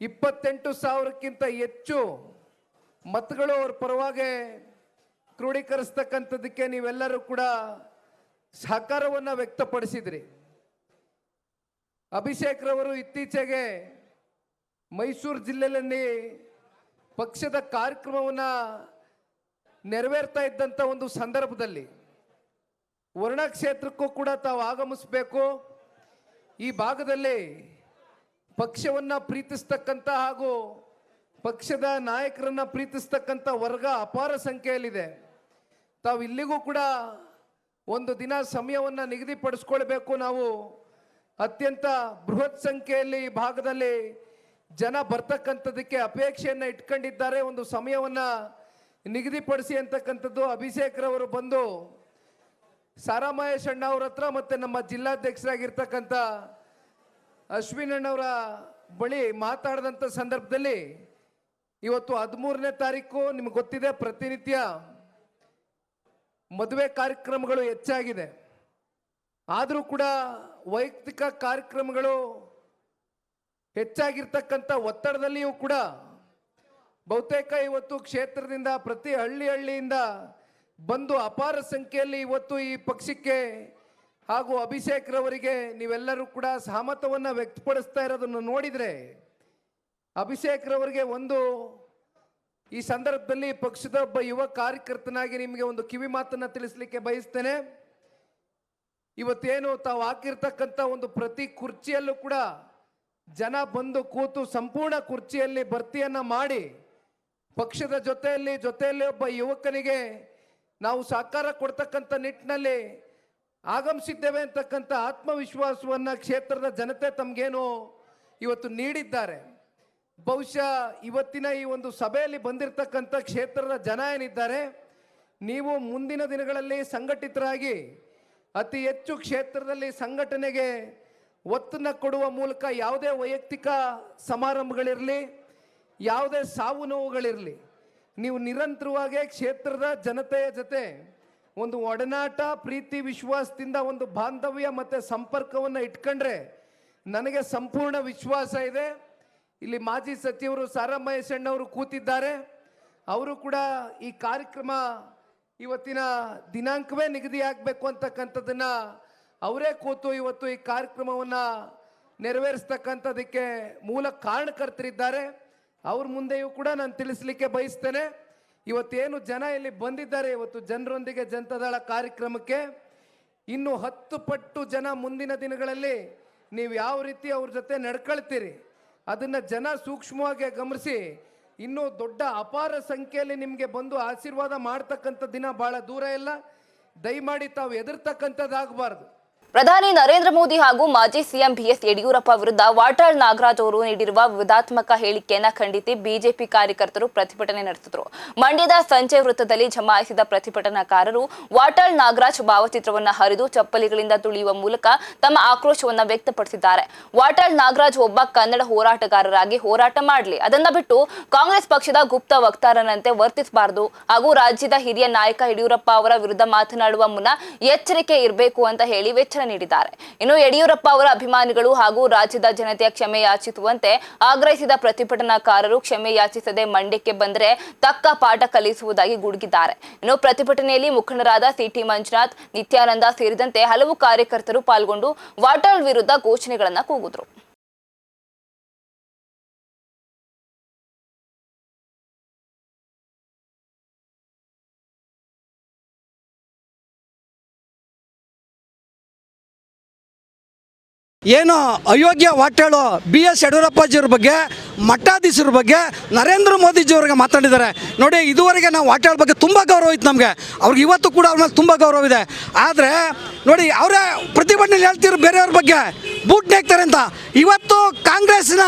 28,000ಕ್ಕಿಂತ ಹೆಚ್ಚು ಮತಗಳು ಅವ್ರ ಪರವಾಗಿ ಕ್ರೋಢೀಕರಿಸ್ತಕ್ಕಂಥದ್ದಕ್ಕೆ ನೀವೆಲ್ಲರೂ ಕೂಡ ಸಹಕಾರವನ್ನು ವ್ಯಕ್ತಪಡಿಸಿದ್ರಿ. ಅಭಿಷೇಕ್ ರವರು ಇತ್ತೀಚೆಗೆ ಮೈಸೂರು ಜಿಲ್ಲೆಯಲ್ಲಿ ಪಕ್ಷದ ಕಾರ್ಯಕ್ರಮವನ್ನು ನೆರವೇರ್ತಾ ಇದ್ದಂಥ ಒಂದು ಸಂದರ್ಭದಲ್ಲಿ ವರ್ಣ ಕ್ಷೇತ್ರಕ್ಕೂ ಕೂಡ ತಾವು ಆಗಮಿಸಬೇಕು. ಈ ಭಾಗದಲ್ಲಿ ಪಕ್ಷವನ್ನು ಪ್ರೀತಿಸ್ತಕ್ಕಂಥ ಹಾಗೂ ಪಕ್ಷದ ನಾಯಕರನ್ನು ಪ್ರೀತಿಸ್ತಕ್ಕಂಥ ವರ್ಗ ಅಪಾರ ಸಂಖ್ಯೆಯಲ್ಲಿದೆ. ತಾವು ಇಲ್ಲಿಗೂ ಕೂಡ ಒಂದು ದಿನ ಸಮಯವನ್ನು ನಿಗದಿಪಡಿಸ್ಕೊಳ್ಬೇಕು. ನಾವು ಅತ್ಯಂತ ಬೃಹತ್ ಸಂಖ್ಯೆಯಲ್ಲಿ ಈ ಭಾಗದಲ್ಲಿ ಜನ ಬರ್ತಕ್ಕಂಥದಕ್ಕೆ ಅಪೇಕ್ಷೆಯನ್ನು ಇಟ್ಕೊಂಡಿದ್ದಾರೆ. ಒಂದು ಸಮಯವನ್ನು ನಿಗದಿಪಡಿಸಿ ಅಂತಕ್ಕಂಥದ್ದು ಅಭಿಷೇಕ್ ರವರು ಬಂದು ಸಾರಾಮಹೇಶ್ ಅಣ್ಣ ಅವ್ರ ಹತ್ರ ಮತ್ತು ನಮ್ಮ ಜಿಲ್ಲಾಧ್ಯಕ್ಷರಾಗಿರ್ತಕ್ಕಂಥ ಅಶ್ವಿನ್ ಅಣ್ಣವರ ಬಳಿ ಮಾತಾಡಿದಂಥ ಸಂದರ್ಭದಲ್ಲಿ ಇವತ್ತು 13ನೇ ತಾರೀಕು ನಿಮ್ಗೆ ಗೊತ್ತಿದೆ, ಪ್ರತಿನಿತ್ಯ ಮದುವೆ ಕಾರ್ಯಕ್ರಮಗಳು ಹೆಚ್ಚಾಗಿದೆ. ಆದರೂ ಕೂಡ ವೈಯಕ್ತಿಕ ಕಾರ್ಯಕ್ರಮಗಳು ಹೆಚ್ಚಾಗಿರ್ತಕ್ಕಂಥ ಒತ್ತಡದಲ್ಲಿಯೂ ಕೂಡ ಬಹುತೇಕ ಇವತ್ತು ಕ್ಷೇತ್ರದಿಂದ ಪ್ರತಿ ಹಳ್ಳಿಯಿಂದ ಬಂದು ಅಪಾರ ಸಂಖ್ಯೆಯಲ್ಲಿ ಇವತ್ತು ಈ ಪಕ್ಷಕ್ಕೆ ಹಾಗೂ ಅಭಿಷೇಕ್ರವರಿಗೆ ನೀವೆಲ್ಲರೂ ಕೂಡ ಸಹಮತವನ್ನು ವ್ಯಕ್ತಪಡಿಸ್ತಾ ಇರೋದನ್ನು ನೋಡಿದರೆ ಅಭಿಷೇಕ್ರವರಿಗೆ ಒಂದು ಈ ಸಂದರ್ಭದಲ್ಲಿ ಪಕ್ಷದ ಒಬ್ಬ ಯುವ ಕಾರ್ಯಕರ್ತನಾಗಿ ನಿಮಗೆ ಒಂದು ಕಿವಿ ಮಾತನ್ನು ತಿಳಿಸ್ಲಿಕ್ಕೆ ಬಯಸ್ತೇನೆ. ಇವತ್ತೇನು ತಾವು ಹಾಕಿರ್ತಕ್ಕಂಥ ಒಂದು ಪ್ರತಿ ಕುರ್ಚಿಯಲ್ಲೂ ಕೂಡ ಜನ ಬಂದು ಕೂತು ಸಂಪೂರ್ಣ ಕುರ್ಚಿಯಲ್ಲಿ ಭರ್ತಿಯನ್ನು ಮಾಡಿ ಪಕ್ಷದ ಜೊತೆಯಲ್ಲಿ ಒಬ್ಬ ಯುವಕನಿಗೆ ನಾವು ಸಹಕಾರ ಕೊಡ್ತಕ್ಕಂಥ ನಿಟ್ಟಿನಲ್ಲಿ ಆಗಮಿಸಿದ್ದೇವೆ ಅಂತಕ್ಕಂಥ ಆತ್ಮವಿಶ್ವಾಸವನ್ನು ಕ್ಷೇತ್ರದ ಜನತೆ ತಮಗೇನು ಇವತ್ತು ನೀಡಿದ್ದಾರೆ. ಬಹುಶಃ ಇವತ್ತಿನ ಈ ಒಂದು ಸಭೆಯಲ್ಲಿ ಬಂದಿರತಕ್ಕಂಥ ಕ್ಷೇತ್ರದ ಜನ ಏನಿದ್ದಾರೆ, ನೀವು ಮುಂದಿನ ದಿನಗಳಲ್ಲಿ ಸಂಘಟಿತರಾಗಿ ಅತಿ ಹೆಚ್ಚು ಕ್ಷೇತ್ರದಲ್ಲಿ ಸಂಘಟನೆಗೆ ಒತ್ತನ್ನು ಕೊಡುವ ಮೂಲಕ ಯಾವುದೇ ವೈಯಕ್ತಿಕ ಸಮಾರಂಭಗಳಿರಲಿ, ಯಾವುದೇ ಸಾವು ನೋವುಗಳಿರಲಿ, ನೀವು ನಿರಂತರವಾಗಿ ಕ್ಷೇತ್ರದ ಜನತೆಯ ಜೊತೆ ಒಂದು ಒಡನಾಟ, ಪ್ರೀತಿ, ವಿಶ್ವಾಸದಿಂದ ಒಂದು ಬಾಂಧವ್ಯ ಮತ್ತು ಸಂಪರ್ಕವನ್ನು ಇಟ್ಕೊಂಡ್ರೆ ನನಗೆ ಸಂಪೂರ್ಣ ವಿಶ್ವಾಸ ಇದೆ. ಇಲ್ಲಿ ಮಾಜಿ ಸಚಿವರು ಸಾರಾ ಮಹೇಶ್ ಅಣ್ಣವರು ಕೂತಿದ್ದಾರೆ. ಅವರು ಕೂಡ ಈ ಕಾರ್ಯಕ್ರಮ ಇವತ್ತಿನ ದಿನಾಂಕವೇ ನಿಗದಿ ಆಗಬೇಕು ಅಂತಕ್ಕಂಥದ್ದನ್ನು ಅವರೇ ಕೂತು ಇವತ್ತು ಈ ಕಾರ್ಯಕ್ರಮವನ್ನು ನೆರವೇರಿಸ್ತಕ್ಕಂಥದ್ದಕ್ಕೆ ಮೂಲ ಕಾರಣಕರ್ತರಿದ್ದಾರೆ. ಅವ್ರ ಮುಂದೆಯೂ ಕೂಡ ನಾನು ತಿಳಿಸ್ಲಿಕ್ಕೆ ಬಯಸ್ತೇನೆ. ಇವತ್ತೇನು ಜನ ಇಲ್ಲಿ ಬಂದಿದ್ದಾರೆ, ಇವತ್ತು ಜನರೊಂದಿಗೆ ಜನತಾದಳ ಕಾರ್ಯಕ್ರಮಕ್ಕೆ ಇನ್ನು 10 ಪಟ್ಟು ಜನ ಮುಂದಿನ ದಿನಗಳಲ್ಲಿ ನೀವು ಯಾವ ರೀತಿ ಅವ್ರ ಜೊತೆ ನಡ್ಕೊಳ್ತೀರಿ ಅದನ್ನು ಜನ ಸೂಕ್ಷ್ಮವಾಗಿ ಗಮನಿಸಿ ಇನ್ನೂ ದೊಡ್ಡ ಅಪಾರ ಸಂಖ್ಯೆಯಲ್ಲಿ ನಿಮಗೆ ಬಂದು ಆಶೀರ್ವಾದ ಮಾಡ್ತಕ್ಕಂಥ ದಿನ ಭಾಳ ದೂರ ಇಲ್ಲ. ದಯಮಾಡಿ ತಾವು ಹೆದರ್ತಕ್ಕಂಥದ್ದಾಗಬಾರ್ದು. ಪ್ರಧಾನಿ ನರೇಂದ್ರ ಮೋದಿ ಹಾಗೂ ಮಾಜಿ ಸಿಎಂ ಬಿಎಸ್ ಯಡಿಯೂರಪ್ಪ ವಿರುದ್ಧ ವಾಟಾಳ್ ನಾಗರಾಜ್ ಅವರು ನೀಡಿರುವ ವಿವಾದಾತ್ಮಕ ಹೇಳಿಕೆಯನ್ನ ಖಂಡಿಸಿ ಬಿಜೆಪಿ ಕಾರ್ಯಕರ್ತರು ಪ್ರತಿಭಟನೆ ನಡೆಸಿದರು. ಮಂಡ್ಯದ ಸಂಜಯ್ ವೃತ್ತದಲ್ಲಿ ಜಮಾಯಿಸಿದ ಪ್ರತಿಭಟನಾಕಾರರು ವಾಟಾಳ್ ನಾಗರಾಜ್ ಭಾವಚಿತ್ರವನ್ನ ಹರಿದು ಚಪ್ಪಲಿಗಳಿಂದ ತುಳಿಯುವ ಮೂಲಕ ತಮ್ಮ ಆಕ್ರೋಶವನ್ನ ವ್ಯಕ್ತಪಡಿಸಿದ್ದಾರೆ. ವಾಟಾಳ್ ನಾಗರಾಜ್ ಒಬ್ಬ ಕನ್ನಡ ಹೋರಾಟಗಾರರಾಗಿ ಹೋರಾಟ ಮಾಡಲಿ, ಅದನ್ನ ಬಿಟ್ಟು ಕಾಂಗ್ರೆಸ್ ಪಕ್ಷದ ಗುಪ್ತ ವಕ್ತಾರನಂತೆ ವರ್ತಿಸಬಾರದು ಹಾಗೂ ರಾಜ್ಯದ ಹಿರಿಯ ನಾಯಕ ಯಡಿಯೂರಪ್ಪ ಅವರ ವಿರುದ್ಧ ಮಾತನಾಡುವ ಮುನ್ನ ಎಚ್ಚರಿಕೆ ಇರಬೇಕು ಅಂತ ಹೇಳಿ ನೀಡಿದ್ದಾರೆ. ಇನ್ನು ಯಡಿಯೂರಪ್ಪ ಅವರ ಅಭಿಮಾನಿಗಳು ಹಾಗೂ ರಾಜ್ಯದ ಜನತೆಯ ಕ್ಷಮೆ ಯಾಚಿಸುವಂತೆ ಆಗ್ರಹಿಸಿದ ಪ್ರತಿಭಟನಾಕಾರರು ಕ್ಷಮೆ ಯಾಚಿಸದೆ ಮಂಡ್ಯಕ್ಕೆ ಬಂದರೆ ತಕ್ಕ ಪಾಠ ಕಲಿಸುವುದಾಗಿ ಗುಡುಗಿದ್ದಾರೆ. ಇನ್ನು ಪ್ರತಿಭಟನೆಯಲ್ಲಿ ಮುಖಂಡರಾದ ಸಿಟಿ ಮಂಜುನಾಥ್, ನಿತ್ಯಾನಂದ ಸೇರಿದಂತೆ ಹಲವು ಕಾರ್ಯಕರ್ತರು ಪಾಲ್ಗೊಂಡು ವಾಟಾಳ್ ವಿರುದ್ಧ ಘೋಷಣೆಗಳನ್ನು ಕೂಗಿದ್ರು. ಏನು ಅಯೋಗ್ಯ ವಾಟಾಳು BS ಯಡಿಯೂರಪ್ಪಾಜಿಯವ್ರ ಬಗ್ಗೆ, ಮಠಾಧೀಶರ ಬಗ್ಗೆ, ನರೇಂದ್ರ ಮೋದಿಜಿಯವ್ರಿಗೆ ಮಾತಾಡಿದ್ದಾರೆ ನೋಡಿ. ಇದುವರೆಗೆ ನಾವು ವಾಟಾಳ್ ಬಗ್ಗೆ ತುಂಬ ಗೌರವ ಇತ್ತು ನಮಗೆ, ಅವ್ರಿಗೆ ಇವತ್ತು ಕೂಡ ಅವ್ರ ಮೇಲೆ ತುಂಬ ಗೌರವ ಇದೆ. ಆದರೆ ನೋಡಿ, ಅವರೇ ಪ್ರತಿಭಟನೆಯಲ್ಲಿ ಹೇಳ್ತಿದ್ರು ಬೇರೆಯವ್ರ ಬಗ್ಗೆ ಬೂಟ್ ನೆಕ್ತಾರೆ ಅಂತ. ಇವತ್ತು ಕಾಂಗ್ರೆಸ್ನ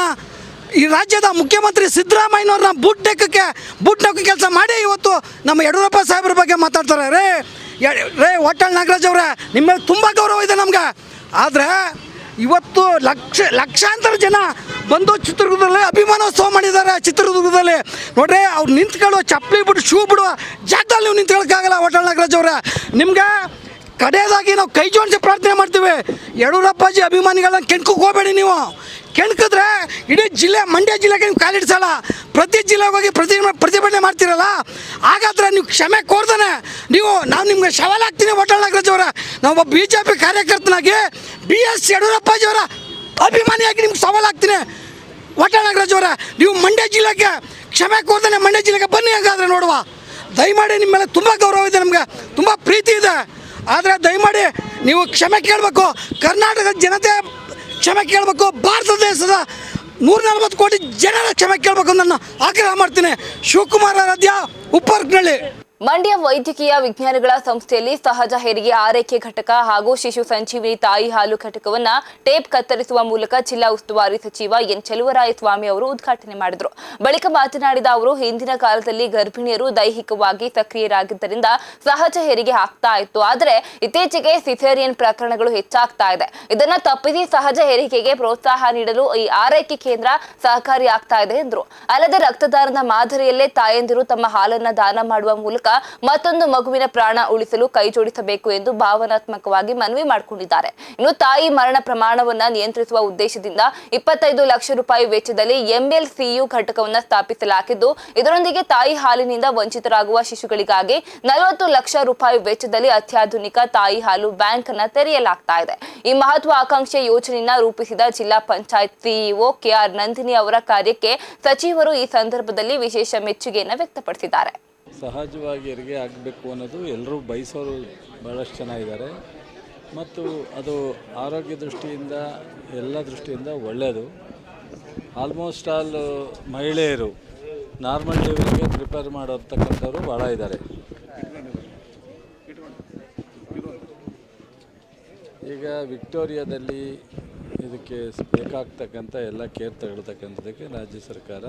ಈ ರಾಜ್ಯದ ಮುಖ್ಯಮಂತ್ರಿ ಸಿದ್ದರಾಮಯ್ಯನವ್ರನ್ನ ಬೂಟ್ ನೆಕ್ಕ ಕೆಲಸ ಮಾಡಿ ಇವತ್ತು ನಮ್ಮ ಯಡಿಯೂರಪ್ಪ ಸಾಹೇಬ್ರ ಬಗ್ಗೆ ಮಾತಾಡ್ತಾರೆ. ರೇ ವಾಟಾಳ್ ನಾಗರಾಜ್ ಅವರೇ, ನಿಮ್ಮ ಮೇಲೆ ತುಂಬ ಗೌರವ ಇದೆ ನಮಗೆ. ಆದರೆ ಇವತ್ತು ಲಕ್ಷಾಂತರ ಜನ ಬಂದು ಚಿತ್ರದುರ್ಗದಲ್ಲಿ ಅಭಿಮಾನೋತ್ಸವ ಮಾಡಿದ್ದಾರೆ. ಚಿತ್ರದುರ್ಗದಲ್ಲಿ ನೋಡ್ರಿ, ಅವ್ರು ನಿಂತ್ಕೊಳ್ಳೋ ಚಪ್ಪಲಿ ಬಿಟ್ಟು ಶೂ ಬಿಡುವ ಜಾಗದಲ್ಲಿ ನೀವು ನಿಂತ್ಕೊಳ್ಳೋಕ್ಕಾಗಲ್ಲ. ವಾಟಾಳ್ ನಾಗರಾಜ್ ಅವರೇ, ನಿಮಗೆ ಕಡೆಯದಾಗಿ ನಾವು ಕೈ ಜೋಡಿಸಿ ಪ್ರಾರ್ಥನೆ ಮಾಡ್ತೀವಿ, ಯಡಿಯೂರಪ್ಪಾಜಿ ಅಭಿಮಾನಿಗಳನ್ನ ಕೆಣ್ಕೋಕೆ ಹೋಗಬೇಡಿ. ನೀವು ಕೆಣ್ಕಿದ್ರೆ ಇಡೀ ಜಿಲ್ಲೆ, ಮಂಡ್ಯ ಜಿಲ್ಲೆಗೆ ನೀವು ಕಾಲಿಡ್ಸಲ್ಲ. ಪ್ರತಿ ಜಿಲ್ಲೆಗೆ ಹೋಗಿ ಪ್ರತಿಭಟನೆ ಮಾಡ್ತೀರಲ್ಲ, ಹಾಗಾದ್ರೆ ನೀವು ಕ್ಷಮೆ ಕೋರ್ತಾನೆ ನಾನು ನಿಮ್ಗೆ ಸವಾಲಾಗ್ತೀನಿ. ವಾಟಾಳ್ ನಾಗರಾಜ್ ಅವರ, ನಾವೊಬ್ಬ BJP ಕಾರ್ಯಕರ್ತನಾಗಿ BS ಯಡಿಯೂರಪ್ಪಾಜಿ ಅವರ ಅಭಿಮಾನಿಯಾಗಿ ನಿಮ್ಗೆ ಸವಾಲಾಗ್ತೀನಿ. ವಾಟಾಳ್ ನಾಗರಾಜ್ ಅವರ, ನೀವು ಮಂಡ್ಯ ಜಿಲ್ಲೆಗೆ ಕ್ಷಮೆ ಕೋರ್ತಾನೆ ಮಂಡ್ಯ ಜಿಲ್ಲೆಗೆ ಬನ್ನಿ, ಹಾಗಾದರೆ ನೋಡುವ. ದಯಮಾಡಿ ನಿಮ್ಮ ಮೇಲೆ ತುಂಬ ಗೌರವ ಇದೆ, ನಮಗೆ ತುಂಬ ಪ್ರೀತಿ ಇದೆ. ಆದರೆ ದಯಮಾಡಿ ನೀವು ಕ್ಷಮೆ ಕೇಳಬೇಕು, ಕರ್ನಾಟಕದ ಜನತೆ ಕ್ಷಮೆ ಕೇಳಬೇಕು, ಭಾರತ ದೇಶದ 140 ಕೋಟಿ ಜನರ ಕ್ಷಮೆ ಕೇಳಬೇಕು. ನಾನು ಆಗ್ರಹ ಮಾಡ್ತೀನಿ. ಶಿವಕುಮಾರ್ ಆರಾಧ್ಯ, ಉಪ್ಪರ್ಕನಹಳ್ಳಿ. ಮಂಡ್ಯ ವೈದ್ಯಕೀಯ ವಿಜ್ಞಾನಗಳ ಸಂಸ್ಥೆಯಲ್ಲಿ ಸಹಜ ಹೆರಿಗೆ ಆರೈಕೆ ಘಟಕ ಹಾಗೂ ಶಿಶು ಸಂಜೀವಿನಿ ತಾಯಿ ಹಾಲು ಘಟಕವನ್ನ ಟೇಪ್ ಕತ್ತರಿಸುವ ಮೂಲಕ ಜಿಲ್ಲಾ ಉಸ್ತುವಾರಿ ಸಚಿವ ಎನ್ ಚೆಲುವರಾಯಸ್ವಾಮಿ ಅವರು ಉದ್ಘಾಟನೆ ಮಾಡಿದರು. ಬಳಿಕ ಮಾತನಾಡಿದ ಅವರು, ಹಿಂದಿನ ಕಾಲದಲ್ಲಿ ಗರ್ಭಿಣಿಯರು ದೈಹಿಕವಾಗಿ ಸಕ್ರಿಯರಾಗಿದ್ದರಿಂದ ಸಹಜ ಹೆರಿಗೆ ಆಗ್ತಾ ಇತ್ತು. ಆದರೆ ಇತ್ತೀಚೆಗೆ ಸಿಸೇರಿಯನ್ ಪ್ರಕರಣಗಳು ಹೆಚ್ಚಾಗ್ತಾ ಇದೆ. ಇದನ್ನ ತಪ್ಪಿಸಿ ಸಹಜ ಹೆರಿಗೆಗೆ ಪ್ರೋತ್ಸಾಹ ನೀಡಲು ಈ ಆರೈಕೆ ಕೇಂದ್ರ ಸಹಕಾರಿಯಾಗ್ತಾ ಇದೆ ಎಂದರು. ಅಲ್ಲದೆ ರಕ್ತದಾನದ ಮಾದರಿಯಲ್ಲೇ ತಾಯಂದಿರು ತಮ್ಮ ಹಾಲನ್ನ ದಾನ ಮಾಡುವ ಮೂಲಕ ಮತ್ತೊಂದು ಮಗುವಿನ ಪ್ರಾಣ ಉಳಿಸಲು ಕೈಜೋಡಿಸಬೇಕು ಎಂದು ಭಾವನಾತ್ಮಕವಾಗಿ ಮನವಿ ಮಾಡಿಕೊಂಡಿದ್ದಾರೆ. ಇನ್ನು ತಾಯಿ ಮರಣ ಪ್ರಮಾಣವನ್ನ ನಿಯಂತ್ರಿಸುವ ಉದ್ದೇಶದಿಂದ 25 ಲಕ್ಷ ರೂಪಾಯಿ ವೆಚ್ಚದಲ್ಲಿ ಎಂಎಲ್ಸಿಯು ಘಟಕವನ್ನು ಸ್ಥಾಪಿಸಲಾಗಿದ್ದು, ಇದರೊಂದಿಗೆ ತಾಯಿ ಹಾಲಿನಿಂದ ವಂಚಿತರಾಗುವ ಶಿಶುಗಳಿಗಾಗಿ 40 ಲಕ್ಷ ರೂಪಾಯಿ ವೆಚ್ಚದಲ್ಲಿ ಅತ್ಯಾಧುನಿಕ ತಾಯಿ ಹಾಲು ಬ್ಯಾಂಕ್ ಅನ್ನು ತೆರೆಯಲಾಗ್ತಾ ಇದೆ. ಈ ಮಹತ್ವಾಕಾಂಕ್ಷೆ ಯೋಜನೆಯನ್ನ ರೂಪಿಸಿದ ಜಿಲ್ಲಾ ಪಂಚಾಯತ್ ಸಿಇಒ ಕೆಆರ್ ನಂದಿನಿ ಅವರ ಕಾರ್ಯಕ್ಕೆ ಸಚಿವರು ಈ ಸಂದರ್ಭದಲ್ಲಿ ವಿಶೇಷ ಮೆಚ್ಚುಗೆಯನ್ನು ವ್ಯಕ್ತಪಡಿಸಿದ್ದಾರೆ. ಸಹಜವಾಗಿ ಹೆರಿಗೆ ಆಗಬೇಕು ಅನ್ನೋದು ಎಲ್ಲರೂ ಬಯಸೋರು ಭಾಳಷ್ಟು ಜನ ಇದ್ದಾರೆ ಮತ್ತು ಅದು ಆರೋಗ್ಯ ದೃಷ್ಟಿಯಿಂದ ಎಲ್ಲ ದೃಷ್ಟಿಯಿಂದ ಒಳ್ಳೆಯದು. ಆಲ್ಮೋಸ್ಟ್ ಆಲ್ ಮಹಿಳೆಯರು ನಾರ್ಮಲ್ ಡೆಲಿವರಿಗೆ ಪ್ರಿಪೇರ್ ಮಾಡಿರ್ತಕ್ಕಂಥವ್ರು ಭಾಳ ಇದ್ದಾರೆ. ಈಗ ವಿಕ್ಟೋರಿಯಾದಲ್ಲಿ ಇದಕ್ಕೆ ಬೇಕಾಗ್ತಕ್ಕಂಥ ಎಲ್ಲ ಕೇರ್ ತಗೊಳ್ತಕ್ಕಂಥದ್ದಕ್ಕೆ ರಾಜ್ಯ ಸರ್ಕಾರ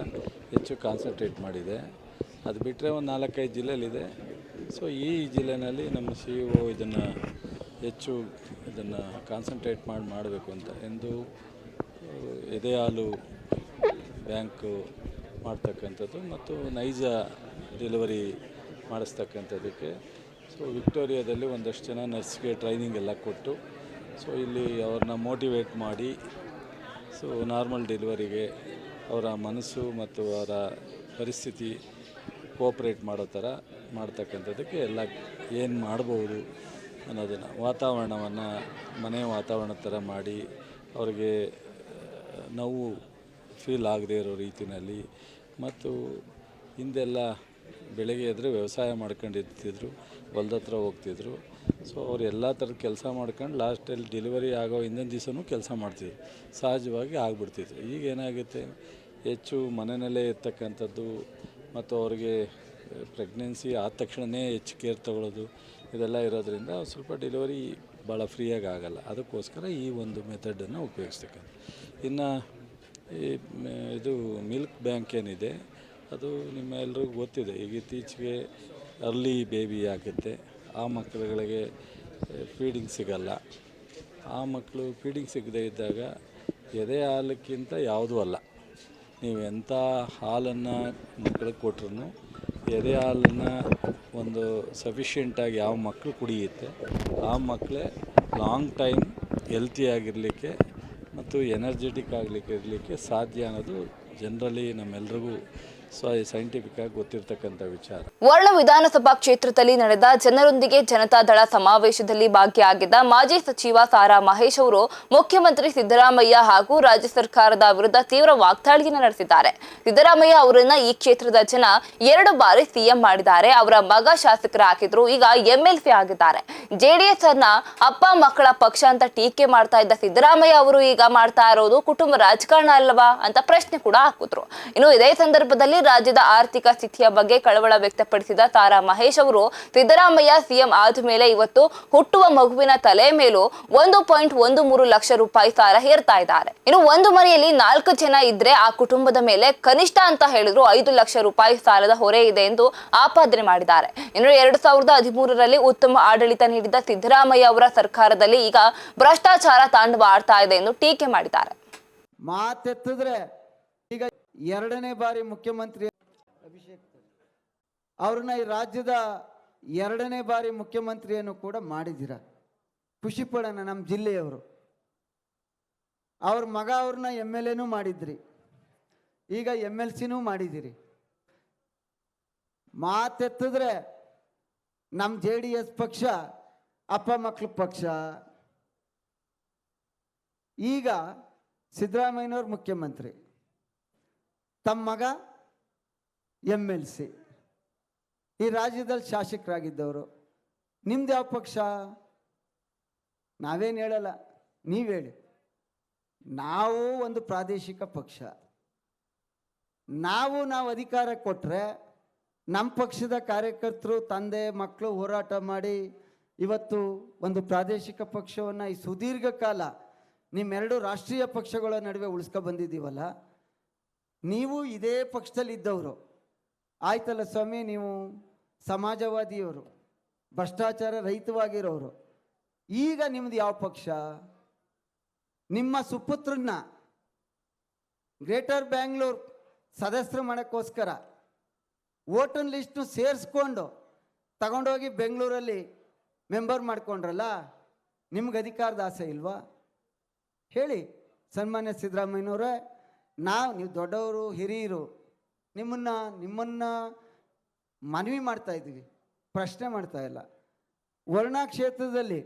ಹೆಚ್ಚು ಕಾನ್ಸಂಟ್ರೇಟ್ ಮಾಡಿದೆ. ಅದು ಬಿಟ್ಟರೆ ಒಂದು 4-5 ಜಿಲ್ಲೆಯಲ್ಲಿದೆ. ಸೊ ಈ ಜಿಲ್ಲೆಯಲ್ಲಿ ನಮ್ಮ CEO ಇದನ್ನು ಕಾನ್ಸಂಟ್ರೇಟ್ ಮಾಡಬೇಕು ಅಂತ ಎಂದು ಎದೆ ಹಾಲು ಬ್ಯಾಂಕು ಮಾಡ್ತಕ್ಕಂಥದ್ದು ಮತ್ತು ನೈಜ ಡೆಲಿವರಿ ಮಾಡಿಸ್ತಕ್ಕಂಥದ್ದಕ್ಕೆ ಸೊ ವಿಕ್ಟೋರಿಯಾದಲ್ಲಿ ಒಂದಷ್ಟು ಜನ ನರ್ಸ್ಗೆ ಟ್ರೈನಿಂಗ್ ಎಲ್ಲ ಕೊಟ್ಟು ಸೊ ಇಲ್ಲಿ ಅವ್ರನ್ನ ಮೋಟಿವೇಟ್ ಮಾಡಿ ಸೊ ನಾರ್ಮಲ್ ಡೆಲಿವರಿಗೆ ಅವರ ಮನಸ್ಸು ಮತ್ತು ಅವರ ಪರಿಸ್ಥಿತಿ ಕೋಪ್ರೇಟ್ ಮಾಡೋ ಥರ ಮಾಡ್ತಕ್ಕಂಥದ್ದಕ್ಕೆ ಎಲ್ಲ ಏನು ಮಾಡ್ಬೋದು ಅನ್ನೋದನ್ನು ವಾತಾವರಣವನ್ನು ಮನೆ ವಾತಾವರಣದ ಥರ ಮಾಡಿ ಅವ್ರಿಗೆ ನೋವು ಫೀಲ್ ಆಗದೇ ಇರೋ ರೀತಿಯಲ್ಲಿ ಮತ್ತು ಹಿಂದೆಲ್ಲ ಬೆಳಗ್ಗೆ ಎದ್ರೆ ವ್ಯವಸಾಯ ಮಾಡ್ಕೊಂಡಿರ್ತಿದ್ರು, ಹೊಲ್ದ ಹತ್ರ ಹೋಗ್ತಿದ್ರು. ಸೊ ಅವ್ರು ಎಲ್ಲ ಥರದ ಕೆಲಸ ಮಾಡ್ಕೊಂಡು ಲಾಸ್ಟಲ್ಲಿ ಡೆಲಿವರಿ ಆಗೋ ಹಿಂದಿನ ದಿವಸನೂ ಕೆಲಸ ಮಾಡ್ತಿದ್ರು, ಸಹಜವಾಗಿ ಆಗಿಬಿಡ್ತಿದ್ರು. ಈಗ ಏನಾಗುತ್ತೆ, ಹೆಚ್ಚು ಮನೆಯಲ್ಲೇ ಇರ್ತಕ್ಕಂಥದ್ದು ಮತ್ತು ಅವ್ರಿಗೆ ಪ್ರೆಗ್ನೆನ್ಸಿ ಆದ ತಕ್ಷಣವೇ ಹೆಚ್ಚು ಕೇರ್ ತೊಗೊಳ್ಳೋದು ಇದೆಲ್ಲ ಇರೋದರಿಂದ ಸ್ವಲ್ಪ ಡೆಲಿವರಿ ಭಾಳ ಫ್ರೀಯಾಗಿ ಆಗೋಲ್ಲ. ಅದಕ್ಕೋಸ್ಕರ ಈ ಒಂದು ಮೆಥಡನ್ನು ಉಪಯೋಗಿಸ್ತಕ್ಕಂಥ. ಇನ್ನು ಇದು ಮಿಲ್ಕ್ ಬ್ಯಾಂಕ್ ಏನಿದೆ ಅದು ನಿಮ್ಮ ಎಲ್ರಿಗೂ ಗೊತ್ತಿದೆ. ಈಗ ಇತ್ತೀಚೆಗೆ ಅರ್ಲಿ ಬೇಬಿ ಆಗುತ್ತೆ, ಆ ಮಕ್ಕಳುಗಳಿಗೆ ಫೀಡಿಂಗ್ ಸಿಗಲ್ಲ. ಆ ಮಕ್ಕಳು ಫೀಡಿಂಗ್ ಸಿಗದೇ ಇದ್ದಾಗ ಎದೆ ಹಾಲಕ್ಕಿಂತ ಯಾವುದೂ ಅಲ್ಲ. ನೀವು ಎಂಥ ಹಾಲನ್ನು ಮಕ್ಕಳಿಗೆ ಕೊಟ್ರೂ ಎದೆ ಹಾಲನ್ನು ಒಂದು ಸಫಿಷಿಯೆಂಟಾಗಿ ಯಾವ ಮಕ್ಕಳು ಕುಡಿಯುತ್ತೆ ಆ ಮಕ್ಕಳೇ ಲಾಂಗ್ ಟೈಮ್ ಹೆಲ್ತಿಯಾಗಿರಲಿಕ್ಕೆ ಮತ್ತು ಎನರ್ಜೆಟಿಕ್ ಇರಲಿಕ್ಕೆ ಸಾಧ್ಯ ಅನ್ನೋದು ಜನರಲಿ ನಮ್ಮೆಲ್ರಿಗೂ ಸೈಂಟಿಫಿಕ್ ಆಗಿ ಗೊತ್ತಿರತಕ್ಕಂಥ ವಿಚಾರ. ವರ್ಣ ವಿಧಾನಸಭಾ ಕ್ಷೇತ್ರದಲ್ಲಿ ನಡೆದ ಜನರೊಂದಿಗೆ ಜನತಾದಳ ಸಮಾವೇಶದಲ್ಲಿ ಭಾಗಿಯಾಗಿದ್ದ ಮಾಜಿ ಸಚಿವ ಸಾರಾ ಮಹೇಶ್ ಅವರು ಮುಖ್ಯಮಂತ್ರಿ ಸಿದ್ದರಾಮಯ್ಯ ಹಾಗೂ ರಾಜ್ಯ ಸರ್ಕಾರದ ವಿರುದ್ಧ ತೀವ್ರ ವಾಗ್ದಾಳಿಯನ್ನು ನಡೆಸಿದ್ದಾರೆ. ಸಿದ್ದರಾಮಯ್ಯ ಅವರನ್ನ ಈ ಕ್ಷೇತ್ರದ ಜನ 2 ಬಾರಿ ಸಿಎಂ ಮಾಡಿದ್ದಾರೆ. ಅವರ ಮಗ ಶಾಸಕರಾಗಿದ್ರು, ಈಗ MLC ಆಗಿದ್ದಾರೆ. JDS ಅನ್ನ ಅಪ್ಪ ಮಕ್ಕಳ ಪಕ್ಷ ಅಂತ ಟೀಕೆ ಮಾಡ್ತಾ ಇದ್ದ ಸಿದ್ದರಾಮಯ್ಯ ಅವರು ಈಗ ಮಾಡ್ತಾ ಇರೋದು ಕುಟುಂಬ ರಾಜಕಾರಣ ಅಲ್ಲವಾ ಅಂತ ಪ್ರಶ್ನೆ ಕೂಡ ಹಾಕಿದ್ರು. ಇನ್ನು ಇದೇ ಸಂದರ್ಭದಲ್ಲಿ ರಾಜ್ಯದ ಆರ್ಥಿಕ ಸ್ಥಿತಿಯ ಬಗ್ಗೆ ಕಳವಳ ವ್ಯಕ್ತಪಡಿಸಿದ ತಾರಾ ಮಹೇಶ್ ಅವರು, ಸಿದ್ದರಾಮಯ್ಯ ಸಿಎಂ ಆದ ಮೇಲೆ ಇವತ್ತು ಹುಟ್ಟುವ ಮಗುವಿನ ತಲೆ ಮೇಲೂ 1.13 ಲಕ್ಷ ರೂಪಾಯಿ ಸಾಲ ಹೇರ್ತಾ ಇದ್ದಾರೆ. ಇನ್ನು ಒಂದು ಮನೆಯಲ್ಲಿ 4 ಜನ ಇದ್ರೆ ಆ ಕುಟುಂಬದ ಮೇಲೆ ಕನಿಷ್ಠ ಅಂತ ಹೇಳಿದ್ರು 5 ಲಕ್ಷ ರೂಪಾಯಿ ಸಾಲದ ಹೊರೆ ಇದೆ ಎಂದು ಆಪಾದನೆ ಮಾಡಿದ್ದಾರೆ. ಇನ್ನು 2013ರಲ್ಲಿ ಉತ್ತಮ ಆಡಳಿತ ನೀಡಿದ ಸಿದ್ದರಾಮಯ್ಯ ಅವರ ಸರ್ಕಾರದಲ್ಲಿ ಈಗ ಭ್ರಷ್ಟಾಚಾರ ತಾಂಡವ ಆಡ್ತಾ ಇದೆ ಎಂದು ಟೀಕೆ ಮಾಡಿದ್ದಾರೆ. ಮಾತೆತ್ತಿದ್ರೆ ಈಗ 2ನೇ ಬಾರಿ ಮುಖ್ಯಮಂತ್ರಿ ಅಭಿಷೇಕ್ ಅವ್ರನ್ನ ಈ ರಾಜ್ಯದ 2ನೇ ಬಾರಿ ಮುಖ್ಯಮಂತ್ರಿಯನ್ನು ಕೂಡ ಮಾಡಿದ್ದೀರ. ಖುಷಿ ಪಡೋಣ. ನಮ್ಮ ಜಿಲ್ಲೆಯವರು ಅವ್ರ ಮಗ ಅವ್ರನ್ನ MLAನೂ ಮಾಡಿದ್ರಿ, ಈಗ MLCನೂ ಮಾಡಿದ್ದೀರಿ. ಮಾತೆತ್ತಿದ್ರೆ ನಮ್ಮ JDS ಪಕ್ಷ ಅಪ್ಪ ಮಕ್ಕಳ ಪಕ್ಷ. ಈಗ ಸಿದ್ದರಾಮಯ್ಯನವ್ರ ಮುಖ್ಯಮಂತ್ರಿ, ತಮ್ಮ ಮಗ MLC, ಈ ರಾಜ್ಯದಲ್ಲಿ ಶಾಸಕರಾಗಿದ್ದವರು. ನಿಮ್ದು ಯಾವ ಪಕ್ಷ? ನಾವೇನು ಹೇಳಲ್ಲ, ನೀವು ಹೇಳಿ. ನಾವು ಒಂದು ಪ್ರಾದೇಶಿಕ ಪಕ್ಷ. ನಾವು ಅಧಿಕಾರ ಕೊಟ್ಟರೆ ನಮ್ಮ ಪಕ್ಷದ ಕಾರ್ಯಕರ್ತರು ತಂದೆ ಮಕ್ಕಳು ಹೋರಾಟ ಮಾಡಿ ಇವತ್ತು ಒಂದು ಪ್ರಾದೇಶಿಕ ಪಕ್ಷವನ್ನು ಈ ಸುದೀರ್ಘ ಕಾಲ ನಿಮ್ಮೆರಡು ರಾಷ್ಟ್ರೀಯ ಪಕ್ಷಗಳ ನಡುವೆ ಉಳಿಸ್ಕೊ ಬಂದಿದ್ದೀವಲ್ಲ, ನೀವು ಇದೇ ಪಕ್ಷದಲ್ಲಿ ಇದ್ದವರು ಆಯ್ತಲ್ಲ ಸ್ವಾಮಿ, ನೀವು ಸಮಾಜವಾದಿಯವರು, ಭ್ರಷ್ಟಾಚಾರ ರಹಿತವಾಗಿರೋರು. ಈಗ ನಿಮ್ದು ಯಾವ ಪಕ್ಷ? ನಿಮ್ಮ ಸುಪುತ್ರನ್ನ ಗ್ರೇಟರ್ ಬ್ಯಾಂಗ್ಳೂರ್ ಸದಸ್ಯರು ಮಾಡೋಕ್ಕೋಸ್ಕರ ವೋಟರ್ ಲಿಸ್ಟ್ನು ಸೇರಿಸ್ಕೊಂಡು ತಗೊಂಡೋಗಿ ಬೆಂಗಳೂರಲ್ಲಿ ಮೆಂಬರ್ ಮಾಡ್ಕೊಂಡ್ರಲ್ಲ, ನಿಮ್ಗೆ ಅಧಿಕಾರದ ಆಸೆ ಇಲ್ವಾ? ಹೇಳಿ ಸನ್ಮಾನ್ಯ ಸಿದ್ದರಾಮಯ್ಯನವರೇ, ನೀವು ದೊಡ್ಡವರು ಹಿರಿಯರು, ನಿಮ್ಮನ್ನು ಮನವಿ ಮಾಡ್ತಾ ಇದ್ದೀವಿ, ಪ್ರಶ್ನೆ ಮಾಡ್ತಾ ಇಲ್ಲ. ವರ್ಣಾ ಕ್ಷೇತ್ರದಲ್ಲಿ,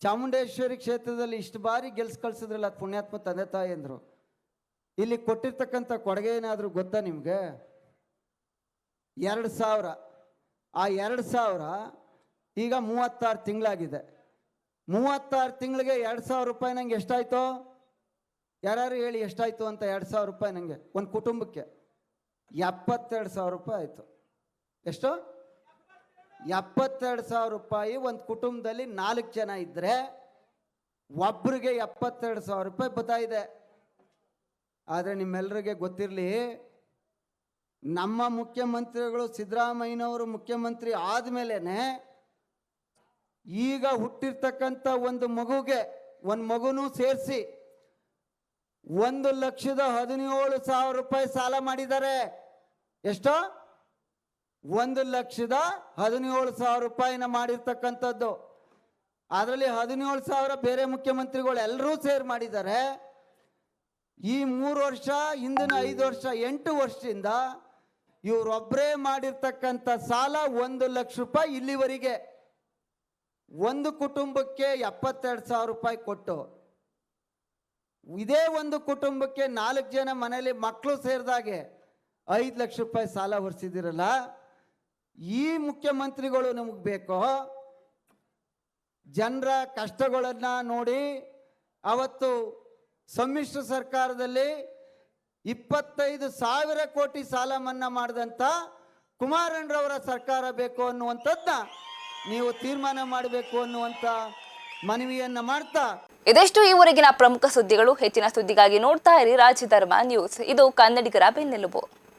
ಚಾಮುಂಡೇಶ್ವರಿ ಕ್ಷೇತ್ರದಲ್ಲಿ ಇಷ್ಟು ಬಾರಿ ಗೆಲ್ಸ್ ಕಳ್ಸಿದ್ರಲ್ಲ ಪುಣ್ಯಾತ್ಮ ತಂದೆ ತಾಯಿ ಅಂದರು. ಇಲ್ಲಿ ಕೊಟ್ಟಿರ್ತಕ್ಕಂಥ ಕೊಡುಗೆ ಏನಾದರೂ ಗೊತ್ತಾ ನಿಮಗೆ? 2,000. ಆ 2,000 ಈಗ 36 ತಿಂಗಳಾಗಿದೆ. 36 ತಿಂಗಳಿಗೆ 2,000 ರೂಪಾಯಿ ನಂಗೆ ಎಷ್ಟಾಯಿತು? ಯಾರು ಹೇಳಿ ಎಷ್ಟಾಯಿತು ಅಂತ? 2,000 ರೂಪಾಯಿ ನನಗೆ ಒಂದು ಕುಟುಂಬಕ್ಕೆ 72,000 ರೂಪಾಯಿ ಆಯಿತು. ಎಷ್ಟು? 72,000 ರೂಪಾಯಿ ಒಂದು ಕುಟುಂಬದಲ್ಲಿ 4 ಜನ ಇದ್ದರೆ ಒಬ್ಬರಿಗೆ 72,000 ರೂಪಾಯಿ ಬರ್ತಾ ಇದೆ. ಆದರೆ ನಿಮ್ಮೆಲ್ಲರಿಗೆ ಗೊತ್ತಿರಲಿ, ನಮ್ಮ ಮುಖ್ಯಮಂತ್ರಿಗಳು ಸಿದ್ದರಾಮಯ್ಯನವರು ಮುಖ್ಯಮಂತ್ರಿ ಆದಮೇಲೆ ಈಗ ಹುಟ್ಟಿರ್ತಕ್ಕಂಥ ಒಂದು ಮಗುನೂ ಸೇರಿಸಿ 1,17,000 ರೂಪಾಯಿ ಸಾಲ ಮಾಡಿದ್ದಾರೆ. ಎಷ್ಟು? 1,17,000 ರೂಪಾಯಿನ ಮಾಡಿರ್ತಕ್ಕಂಥದ್ದು. ಅದರಲ್ಲಿ 17,000 ಬೇರೆ ಮುಖ್ಯಮಂತ್ರಿಗಳು ಎಲ್ಲರೂ ಸೇರಿ ಮಾಡಿದ್ದಾರೆ. ಈ 3 ವರ್ಷ, ಹಿಂದಿನ 5 ವರ್ಷ, 8 ವರ್ಷದಿಂದ ಇವರೊಬ್ಬರೇ ಮಾಡಿರ್ತಕ್ಕಂಥ ಸಾಲ 1 ಲಕ್ಷ ರೂಪಾಯಿ ಇಲ್ಲಿವರೆಗೆ. ಒಂದು ಕುಟುಂಬಕ್ಕೆ 72,000 ರೂಪಾಯಿ ಕೊಟ್ಟು, ಇದೇ ಒಂದು ಕುಟುಂಬಕ್ಕೆ 4 ಜನ ಮನೆಯಲ್ಲಿ ಮಕ್ಕಳು ಸೇರಿದಾಗೆ 5 ಲಕ್ಷ ರೂಪಾಯಿ ಸಾಲ ಹೊರಿಸಿದಿರಲ್ಲ, ಈ ಮುಖ್ಯಮಂತ್ರಿಗಳು ನಮಗೆ ಬೇಕೋ? ಜನರ ಕಷ್ಟಗಳನ್ನು ನೋಡಿ ಅವತ್ತು ಸಮ್ಮಿಶ್ರ ಸರ್ಕಾರದಲ್ಲಿ 25,000 ಕೋಟಿ ಸಾಲ ಮನ್ನಾ ಮಾಡಿದಂಥ ಕುಮಾರಣ್ಣರವರ ಸರ್ಕಾರ ಬೇಕು ಅನ್ನುವಂಥದ್ದನ್ನ ನೀವು ತೀರ್ಮಾನ ಮಾಡಬೇಕು ಅನ್ನುವಂಥ ಮನವಿಯನ್ನ ಮಾಡ್ತಾ, ಇದೆಷ್ಟು ಈವರೆಗಿನ ಪ್ರಮುಖ ಸುದ್ದಿಗಳು. ಹೆಚ್ಚಿನ ಸುದ್ದಿಗಾಗಿ ನೋಡ್ತಾ ಇರಿ ರಾಜಧರ್ಮ ನ್ಯೂಸ್. ಇದು ಕನ್ನಡಿಗರ ಬೆನ್ನೆಲುಬು.